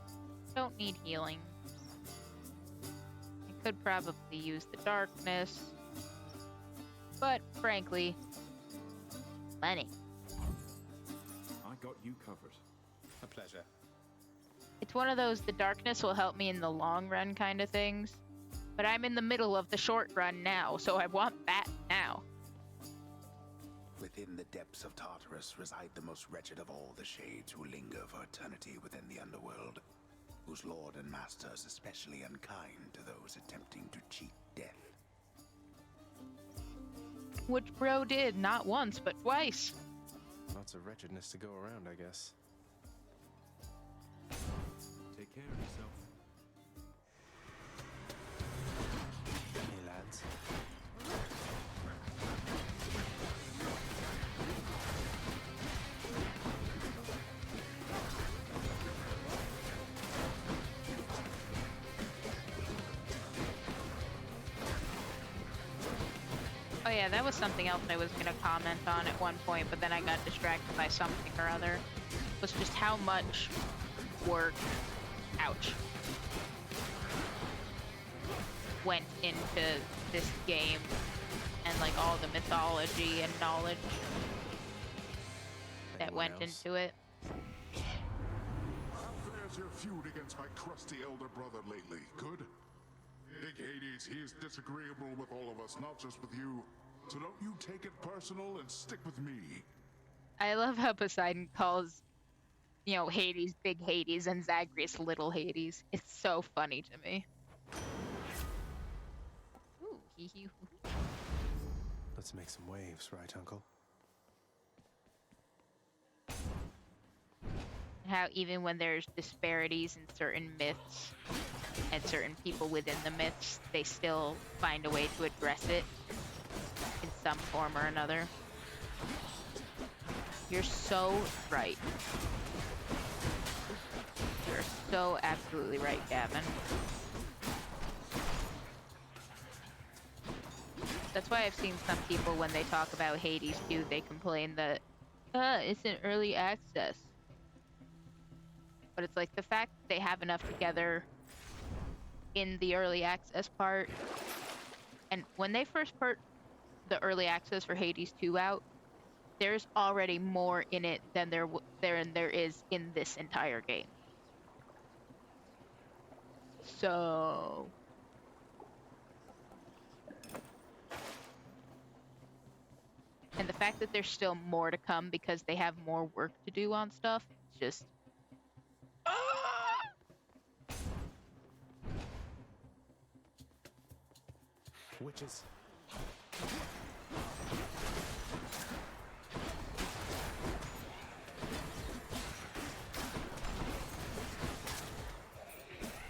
don't need healing. I could probably use the darkness. But, frankly, money. I got you covered. A pleasure. It's one of those, the darkness will help me in the long run kind of things. But I'm in the middle of the short run now, so I want that now. Within the depths of Tartarus reside the most wretched of all the shades who linger for eternity within the underworld, whose lord and master is especially unkind to those attempting to cheat death. Which bro did, not once, but twice. Lots of wretchedness to go around, I guess. Take care of yourself. Hey, lads. Oh yeah, that was something else I was gonna comment on at one point, but then I got distracted by something or other. Was just how much work, ouch, went into this game, and like all the mythology and knowledge that went into it. How fares your feud against my crusty elder brother lately? Good? Big Hades, he is disagreeable with all of us, not just with you. So don't you take it personal and stick with me. I love how Poseidon calls, you know, Hades Big Hades and Zagreus Little Hades. It's so funny to me. Ooh, hee hee hoo. Let's make some waves, right, Uncle? How even when there's disparities in certain myths and certain people within the myths, they still find a way to address it in some form or another. You're so right. You're so absolutely right, Gavin. That's why I've seen some people, when they talk about Hades 2, they complain that, it's an early access. But it's like the fact that they have enough together in the early access part, and when they first put the early access for Hades 2 out, there's already more in it than there is in this entire game. So and the fact that there's still more to come because they have more work to do on stuff, it's just Witches.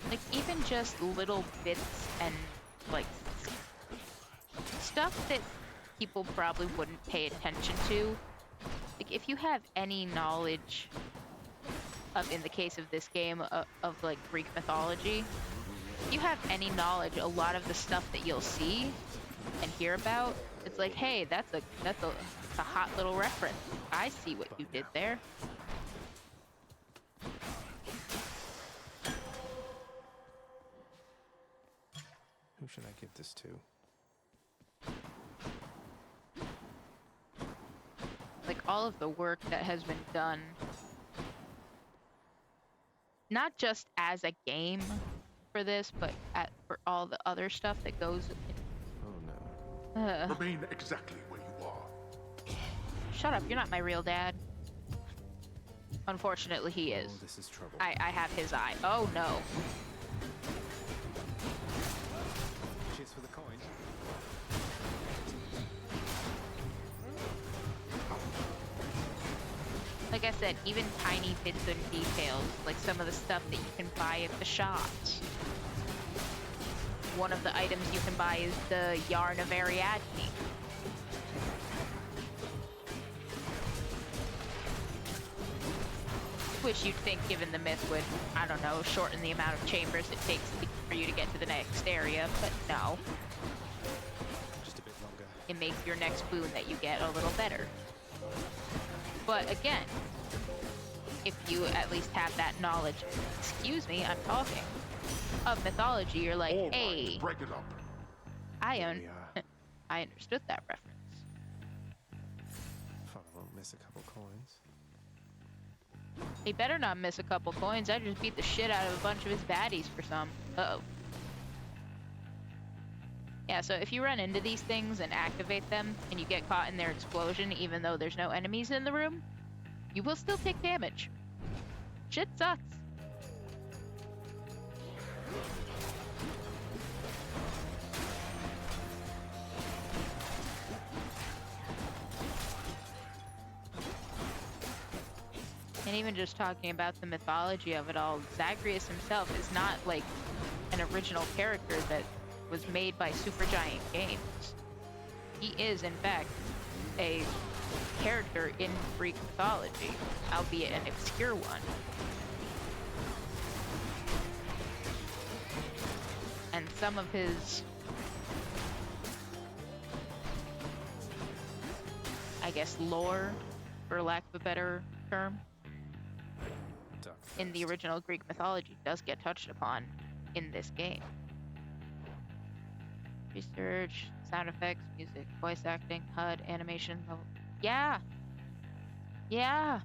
like even just little bits and like stuff that people probably wouldn't pay attention to. Like if you have any knowledge of, in the case of this game, of like Greek mythology, if you have any knowledge, a lot of the stuff that you'll see and hear about, it's like, hey, that's a hot little reference. I see what you did there. Who should I give this to? Like all of the work that has been done, not just as a game for this, but for all the other stuff that goes. Oh no. Remain exactly where you are. Shut up! You're not my real dad. Unfortunately, he is. Oh, this is trouble. I have his eye. Oh no. Cheers for the coin. Like I said, even tiny bits and details, like some of the stuff that you can buy at the shops. One of the items you can buy is the Yarn of Ariadne. Which you'd think, given the myth, would, I don't know, shorten the amount of chambers it takes for you to get to the next area, but no. Just a bit longer. It makes your next boon that you get a little better. But again, if you at least have that knowledge, excuse me, I'm talking, of mythology, you're like, All hey, right, break it up. I understood that reference. Father won't miss a couple coins. He better not miss a couple coins. I just beat the shit out of a bunch of his baddies for some. Uh-oh. Yeah, so if you run into these things and activate them, and you get caught in their explosion, even though there's no enemies in the room, you will still take damage. Shit sucks. And even just talking about the mythology of it all, Zagreus himself is not like an original character that was made by Supergiant Games. He is, in fact, a character in Greek mythology, albeit an obscure one. And some of his, I guess, lore, for lack of a better term, in the original Greek mythology does get touched upon in this game. Research, sound effects, music, voice acting, HUD, animation, level. Yeah! Yeah!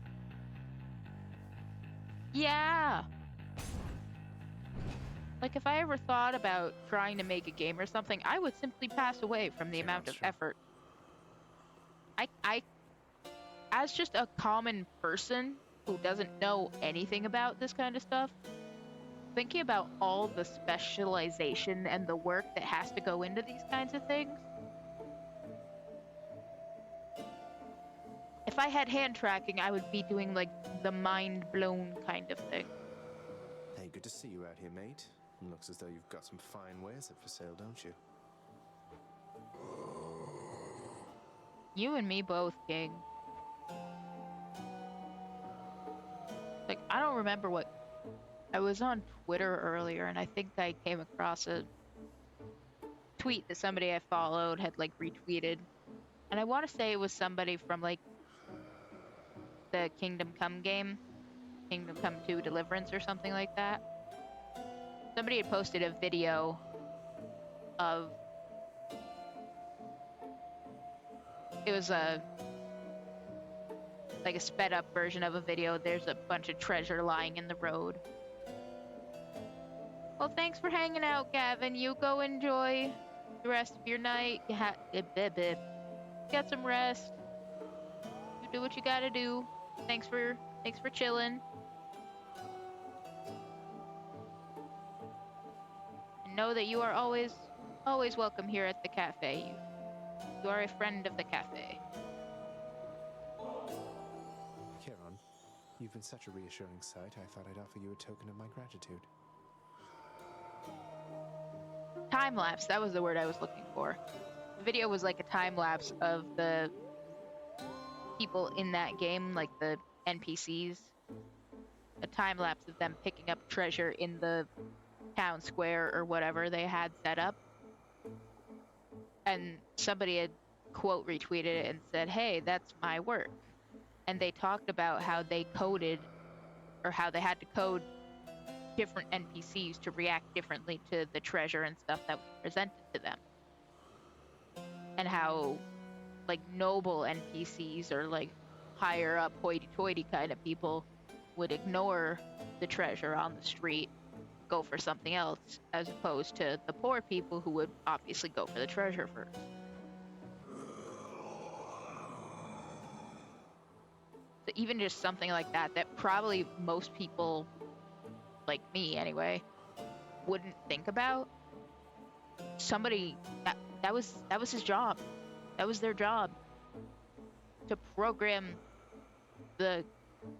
Yeah! Like, if I ever thought about trying to make a game or something, I would simply pass away from the amount of effort. I, as just a common person who doesn't know anything about this kind of stuff, thinking about all the specialization and the work that has to go into these kinds of things, if I had hand tracking, I would be doing like the mind blown kind of thing. Hey, good to see you out here, mate. Looks as though you've got some fine wares up for sale, don't you? You and me both, King. Like, I don't remember what... I was on Twitter earlier, and I think I came across a tweet that somebody I followed had, like, retweeted. And I want to say it was somebody from, like, the Kingdom Come game. Kingdom Come 2 Deliverance or something like that. Somebody had posted a video of... It was like a sped up version of a video. There's a bunch of treasure lying in the road. Well, thanks for hanging out, Gavin. You go enjoy the rest of your night. Get some rest. You do what you gotta do. Thanks for chilling. And know that you are always welcome here at the cafe. You are a friend of the cafe. Chiron, you've been such a reassuring sight, I thought I'd offer you a token of my gratitude. Time-lapse, that was the word I was looking for. The video was like a time-lapse of the people in that game, like the NPCs. A time-lapse of them picking up treasure in the town square or whatever they had set up. And somebody had quote retweeted it and said, hey, that's my work. And they talked about how they coded, or how they had to code different NPCs to react differently to the treasure and stuff that was presented to them. And how, like, noble NPCs or, like, higher up hoity-toity kind of people would ignore the treasure on the street, go for something else, as opposed to the poor people who would obviously go for the treasure first. So even just something like that probably most people, like me anyway, wouldn't think about. Somebody that was his job. That was their job, to program the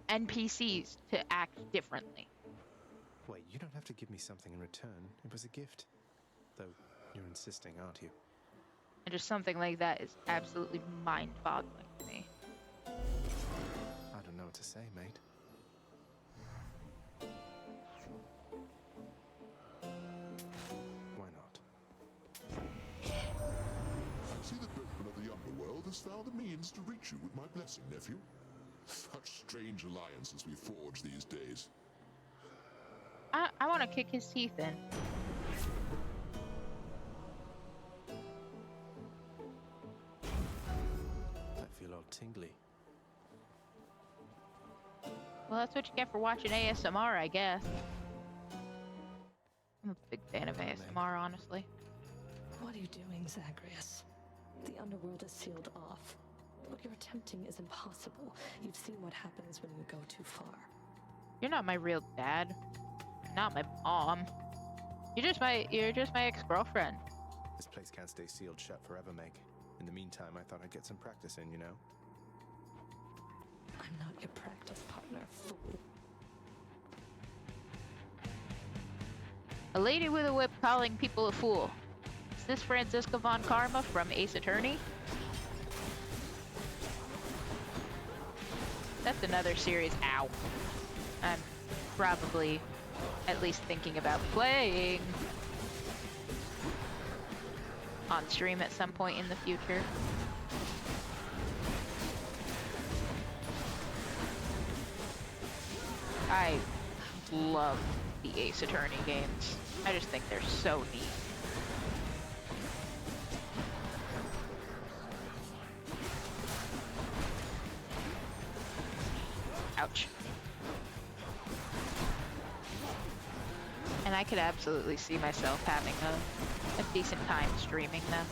NPCs to act differently. Wait, you don't have to give me something in return. It was a gift. Though, you're insisting, aren't you? And just something like that is absolutely mind-boggling to me. I don't know what to say, mate. Why not? I see the boatman of the underworld has found a means to reach you with my blessing, nephew. Such strange alliances we forge these days. I want to kick his teeth in. I feel all tingly. Well, that's what you get for watching ASMR, I guess. I'm a big fan of ASMR, honestly. What are you doing, Zagreus? The underworld is sealed off. What you're attempting is impossible. You've seen what happens when you go too far. You're not my real dad. Not my mom. You're just my ex-girlfriend. This place can't stay sealed shut forever, Meg. In the meantime, I thought I'd get some practice in, you know? I'm not your practice partner, fool. A lady with a whip calling people a fool. Is this Franziska von Karma from Ace Attorney? That's another series. Ow. I'm probably at least thinking about playing on stream at some point in the future. I love the Ace Attorney games. I just think they're so neat. Ouch. And I could absolutely see myself having a decent time streaming them.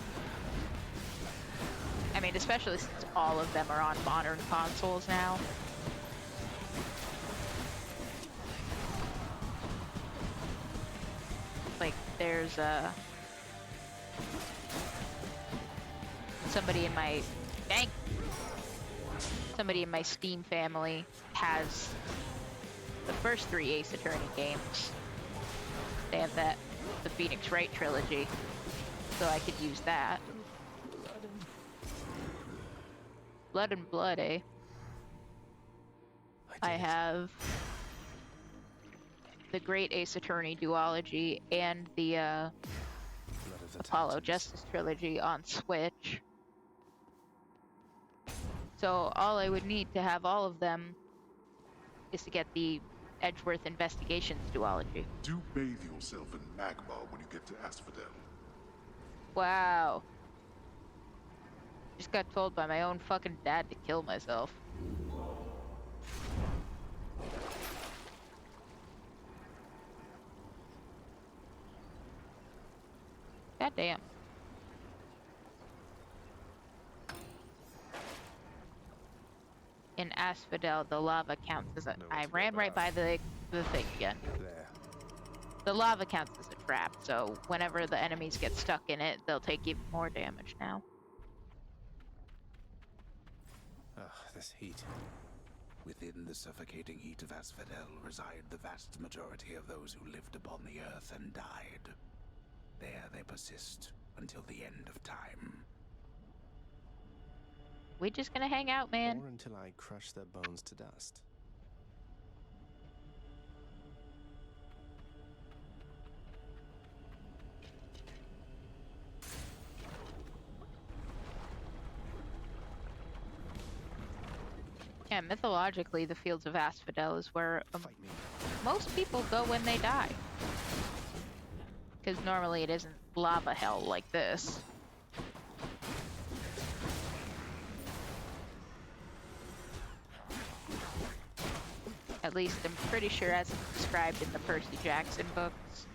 I mean, especially since all of them are on modern consoles now. Like, there's somebody in my somebody in my Steam family has the first 3 Ace Attorney games. They have the Phoenix Wright trilogy, so I could use that. Blood and Blood, eh? I have the Great Ace Attorney duology and the Apollo Justice trilogy on Switch. So all I would need to have all of them is to get the Edgeworth Investigations duology. Do bathe yourself in magma when you get to Asphodel. Wow. Just got told by my own fucking dad to kill myself. God damn. In Asphodel, the lava counts as a... I ran right by the thing again. There. The lava counts as a trap, so whenever the enemies get stuck in it, they'll take even more damage now. Ugh, this heat. Within the suffocating heat of Asphodel reside the vast majority of those who lived upon the earth and died. There they persist until the end of time. We just gonna hang out, man. Or until I crush their bones to dust. Yeah, mythologically, the fields of Asphodel is where most people go when they die. Because normally it isn't lava hell like this. At least I'm pretty sure as it's described in the Percy Jackson books,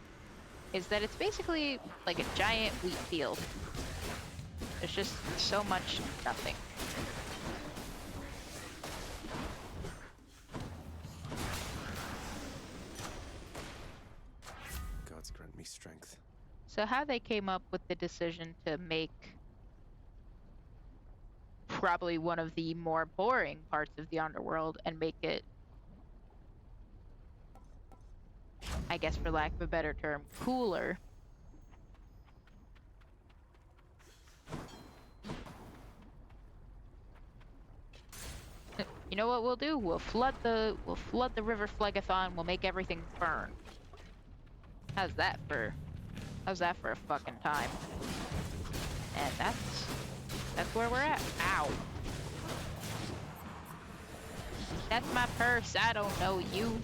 is that it's basically like a giant wheat field. There's just so much nothing. Gods grant me strength. So how they came up with the decision to make probably one of the more boring parts of the underworld and make it, I guess for lack of a better term, cooler. You know what we'll do? We'll flood the river Phlegethon. We'll make everything burn. How's that for a fucking time? And that's where we're at. Ow. That's my purse. I don't know you.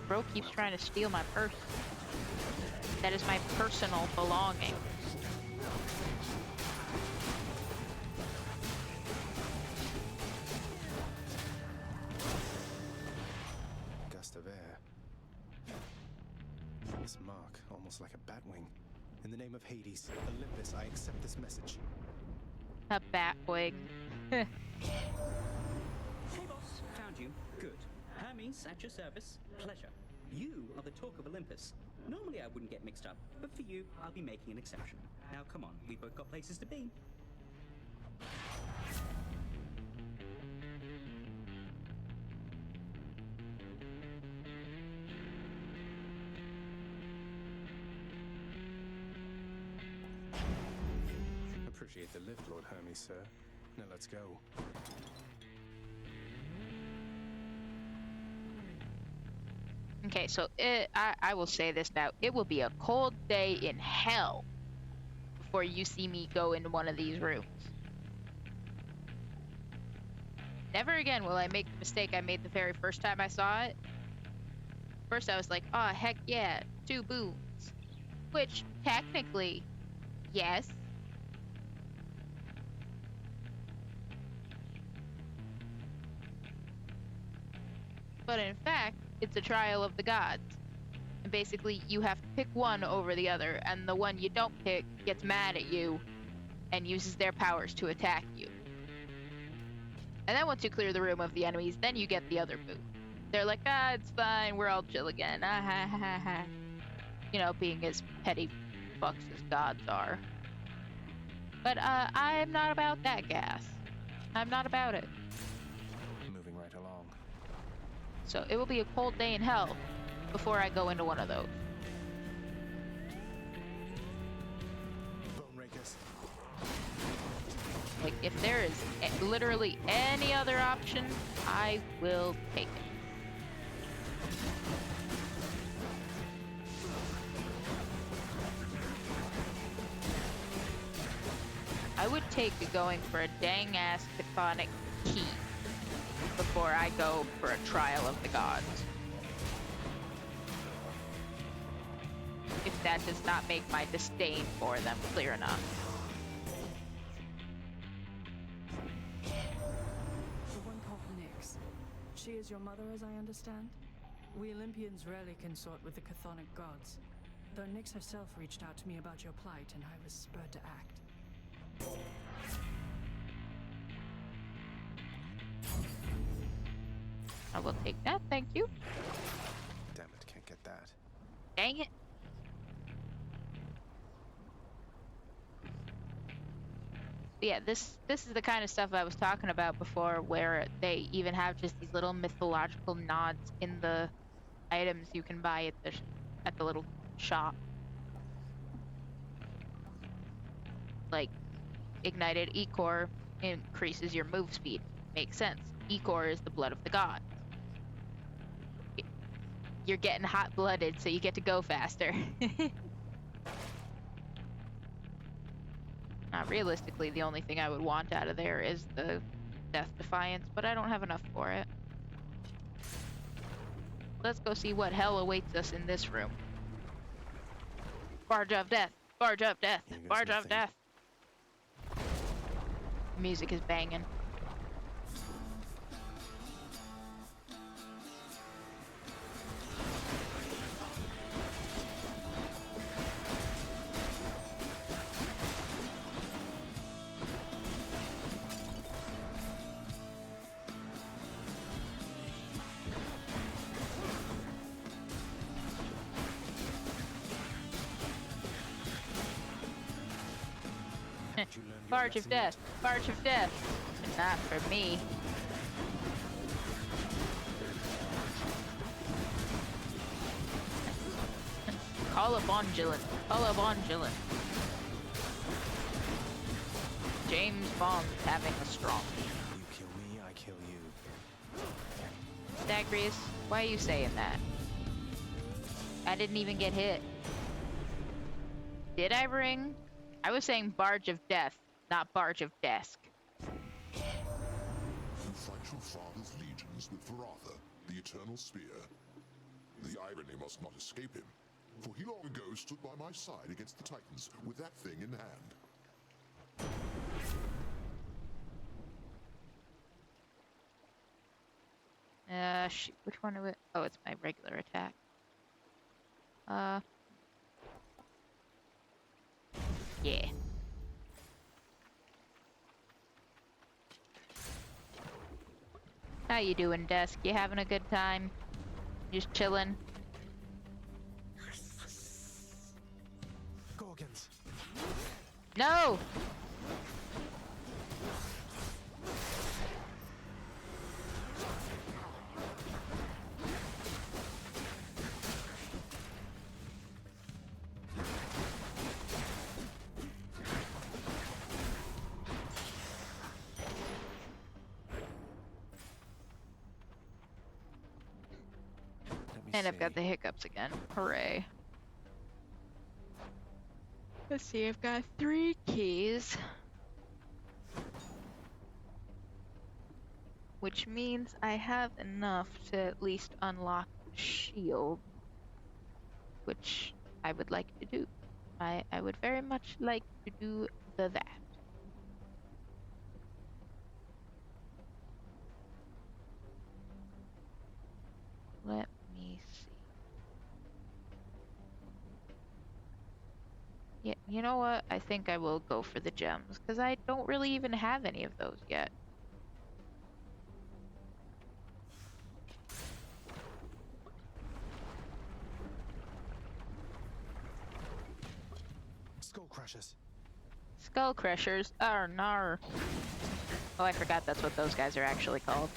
Bro keeps trying to steal my purse. That is my personal belonging. Gust of air. This mark, almost like a bat wing. In the name of Hades, Olympus, I accept this message. A bat wing. Hey boss, found you. Good. Hermes, at your service. Pleasure. You are the talk of Olympus. Normally I wouldn't get mixed up, but for you, I'll be making an exception. Now come on, we've both got places to be. Appreciate the lift, Lord Hermes, sir. Now let's go. Okay, so I will say this now. It will be a cold day in hell before you see me go into one of these rooms. Never again will I make the mistake I made the very first time I saw it. First I was like, oh heck yeah, 2 boons. Which, technically, yes. But in fact, it's a trial of the gods. And basically, you have to pick one over the other, and the one you don't pick gets mad at you and uses their powers to attack you. And then once you clear the room of the enemies, then you get the other boon. they're like, ah, it's fine, we're all chill again. Ah, ha, ha, ha, ha. You know, being as petty fucks as gods are. But I'm not about that gas. I'm not about it. Moving right along. So it will be a cold day in hell before I go into one of those. Bone rakers. Like, if there is literally any other option, I will take it. I would take going for a dang-ass chthonic key before I go for a trial of the gods. If that does not make my disdain for them clear enough. The one called Nyx. She is your mother, as I understand? We Olympians rarely consort with the chthonic gods, though Nyx herself reached out to me about your plight, and I was spurred to act. I will take that, thank you. Damn it, can't get that. Dang it. Yeah, this is the kind of stuff I was talking about before, where they even have just these little mythological nods in the items you can buy at the little shop. Like, ignited E-core increases your move speed. Makes sense. E-core is the blood of the gods. You're getting hot-blooded, so you get to go faster. Realistically, the only thing I would want out of there is the Death Defiance, but I don't have enough for it. Let's go see what hell awaits us in this room. Barge of Death! Barge of Death! Barge of Death! Music is banging. Barge of Death! Barge of Death! But not for me. Call upon Jilin. Call upon Jilin. James Bond having a strong. You kill me, I kill you. Zagreus, why are you saying that? I didn't even get hit. Did I ring? I was saying Barge of Death, not Barge of Desk. You fight your father's legions with Varatha, the Eternal Spear. The irony must not escape him, for he long ago stood by my side against the Titans with that thing in hand. Shoot, which one of it? Oh, it's my regular attack. Yeah. How you doing, Desk? You having a good time? Just chilling? Gorgons. No! And I've got the hiccups again. Hooray. Let's see, I've got 3 keys. Which means I have enough to at least unlock the shield. Which I would like to do. I would very much like to do that. Let me see. Yeah, you know what? I think I will go for the gems, because I don't really even have any of those yet. crushers. Skull crushers. Oh, nar. Oh, I forgot that's what those guys are actually called.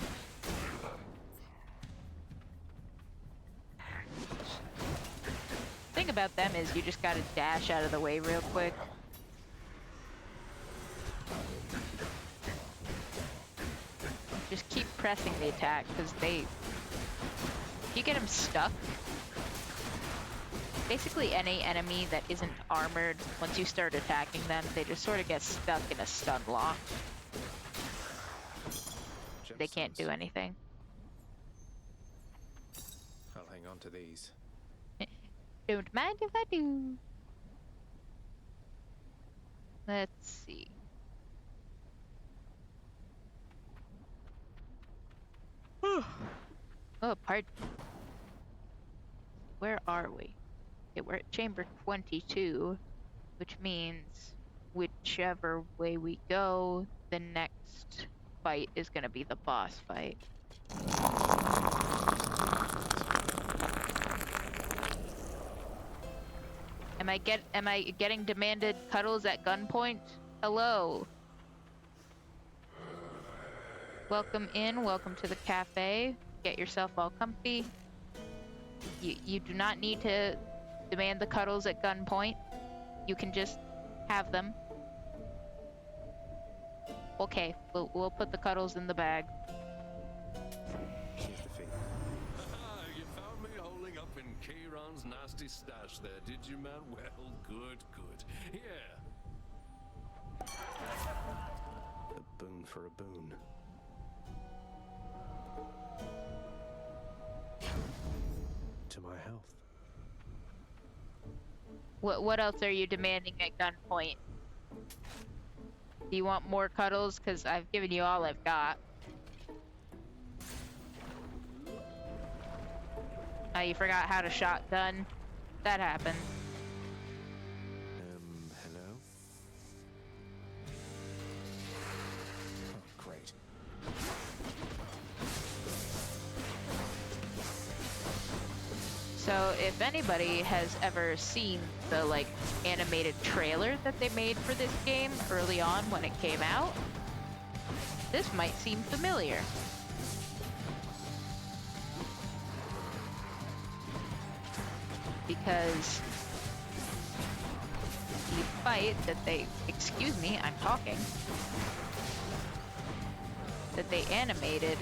Thing about them is you just gotta dash out of the way real quick. Just keep pressing the attack, because you get them stuck. Basically any enemy that isn't armored, once you start attacking them, they just sort of get stuck in a stun lock. They can't do anything. I'll hang on to these. Don't mind if I do. Let's see. Oh, pardon. Where are we? Okay, we're at chamber 22, which means whichever way we go, the next fight is going to be the boss fight. Am I getting demanded cuddles at gunpoint? Hello. Welcome in, welcome to the cafe. Get yourself all comfy. You do not need to demand the cuddles at gunpoint. You can just have them. Okay, we'll put the cuddles in the bag. Here's the fee. You found me holding up in Kieran's nasty stash there, did you, man? Well, good. Here. A boon for a boon. To my health. What else are you demanding at gunpoint? Do you want more cuddles? Because I've given you all I've got. Oh, you forgot how to shotgun? That happened. Hello? Oh, great. So if anybody has ever seen the like animated trailer that they made for this game early on when it came out, this might seem familiar. Because the fight that they, excuse me, I'm talking, that they animated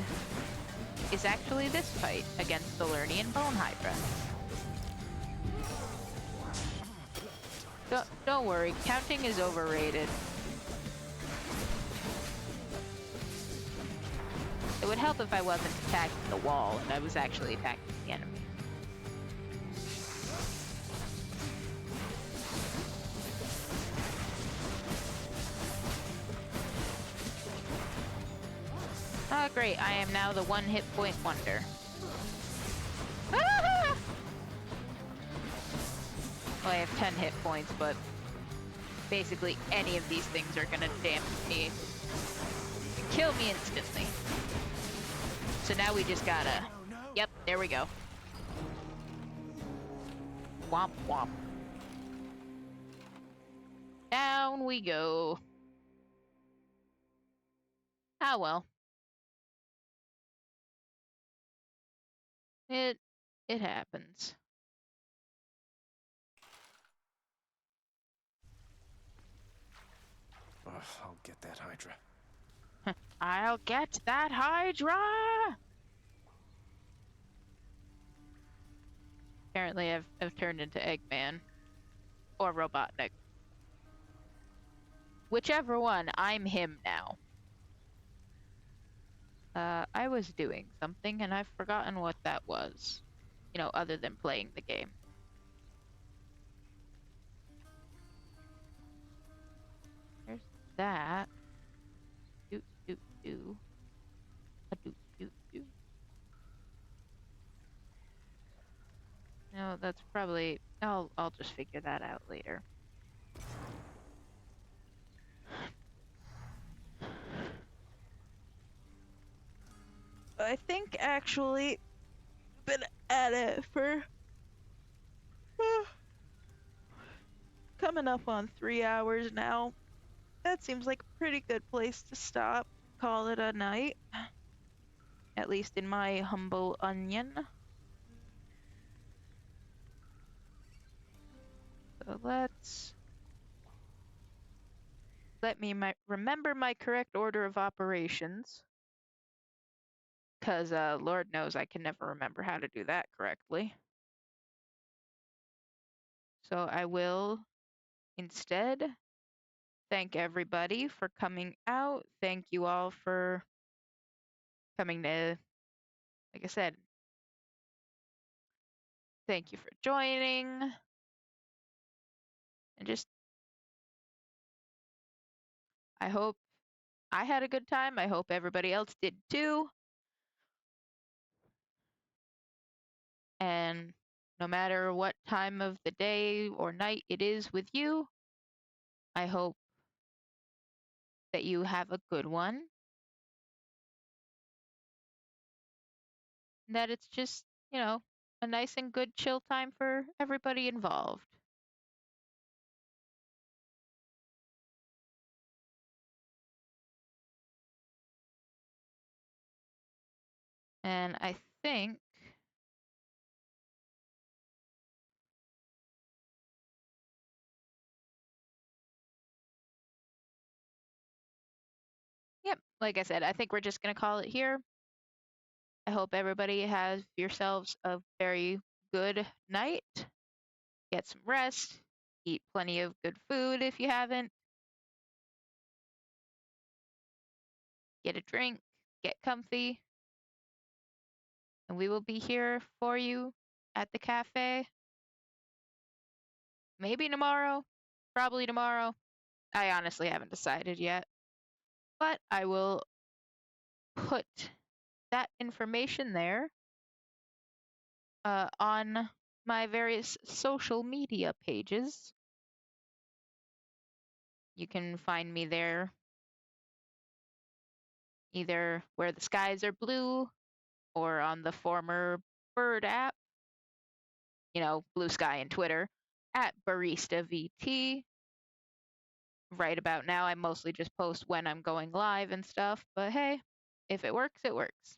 is actually this fight against the Lernian Bone Hydra. Don't worry, counting is overrated. It would help if I wasn't attacking the wall and I was actually attacking the enemy. Oh great, I am now the one hit point wonder. Ah! Well, I have 10 hit points, but basically any of these things are gonna damage me. Kill me instantly. So now we just gotta... Yep, there we go. Womp womp. Down we go. Ah well. It happens. Oh, I'll get that Hydra. I'll get that Hydra! Apparently I've turned into Eggman. Or Robotnik. Whichever one, I'm him now. I was doing something and I've forgotten what that was. You know, other than playing the game. There's that. Do. A do. No, that's probably... I'll just figure that out later. I think actually been at it for coming up on 3 hours now. That seems like a pretty good place to stop. Call it a night. At least in my humble onion. So let me remember my correct order of operations. Because Lord knows I can never remember how to do that correctly. So I will instead thank everybody for coming out. Thank you all for coming to, like I said, thank you for joining. And just, I hope I had a good time. I hope everybody else did too. And no matter what time of the day or night it is with you, I hope that you have a good one. And that it's just, a nice and good chill time for everybody involved. And I think yep, like I said, I think we're just going to call it here. I hope everybody has yourselves a very good night. Get some rest. Eat plenty of good food if you haven't. Get a drink. Get comfy. And we will be here for you at the cafe. Maybe tomorrow. Probably tomorrow. I honestly haven't decided yet. But I will put that information there on my various social media pages. You can find me there either where the skies are blue or on the former Bird app, Blue Sky and Twitter, at BaristaVT. Right about now, I mostly just post when I'm going live and stuff, but hey, if it works, it works.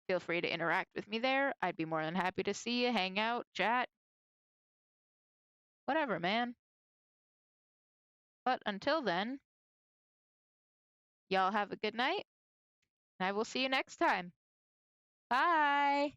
Feel free to interact with me there. I'd be more than happy to see you, hang out, chat. Whatever, man. But until then, y'all have a good night, and I will see you next time. Bye!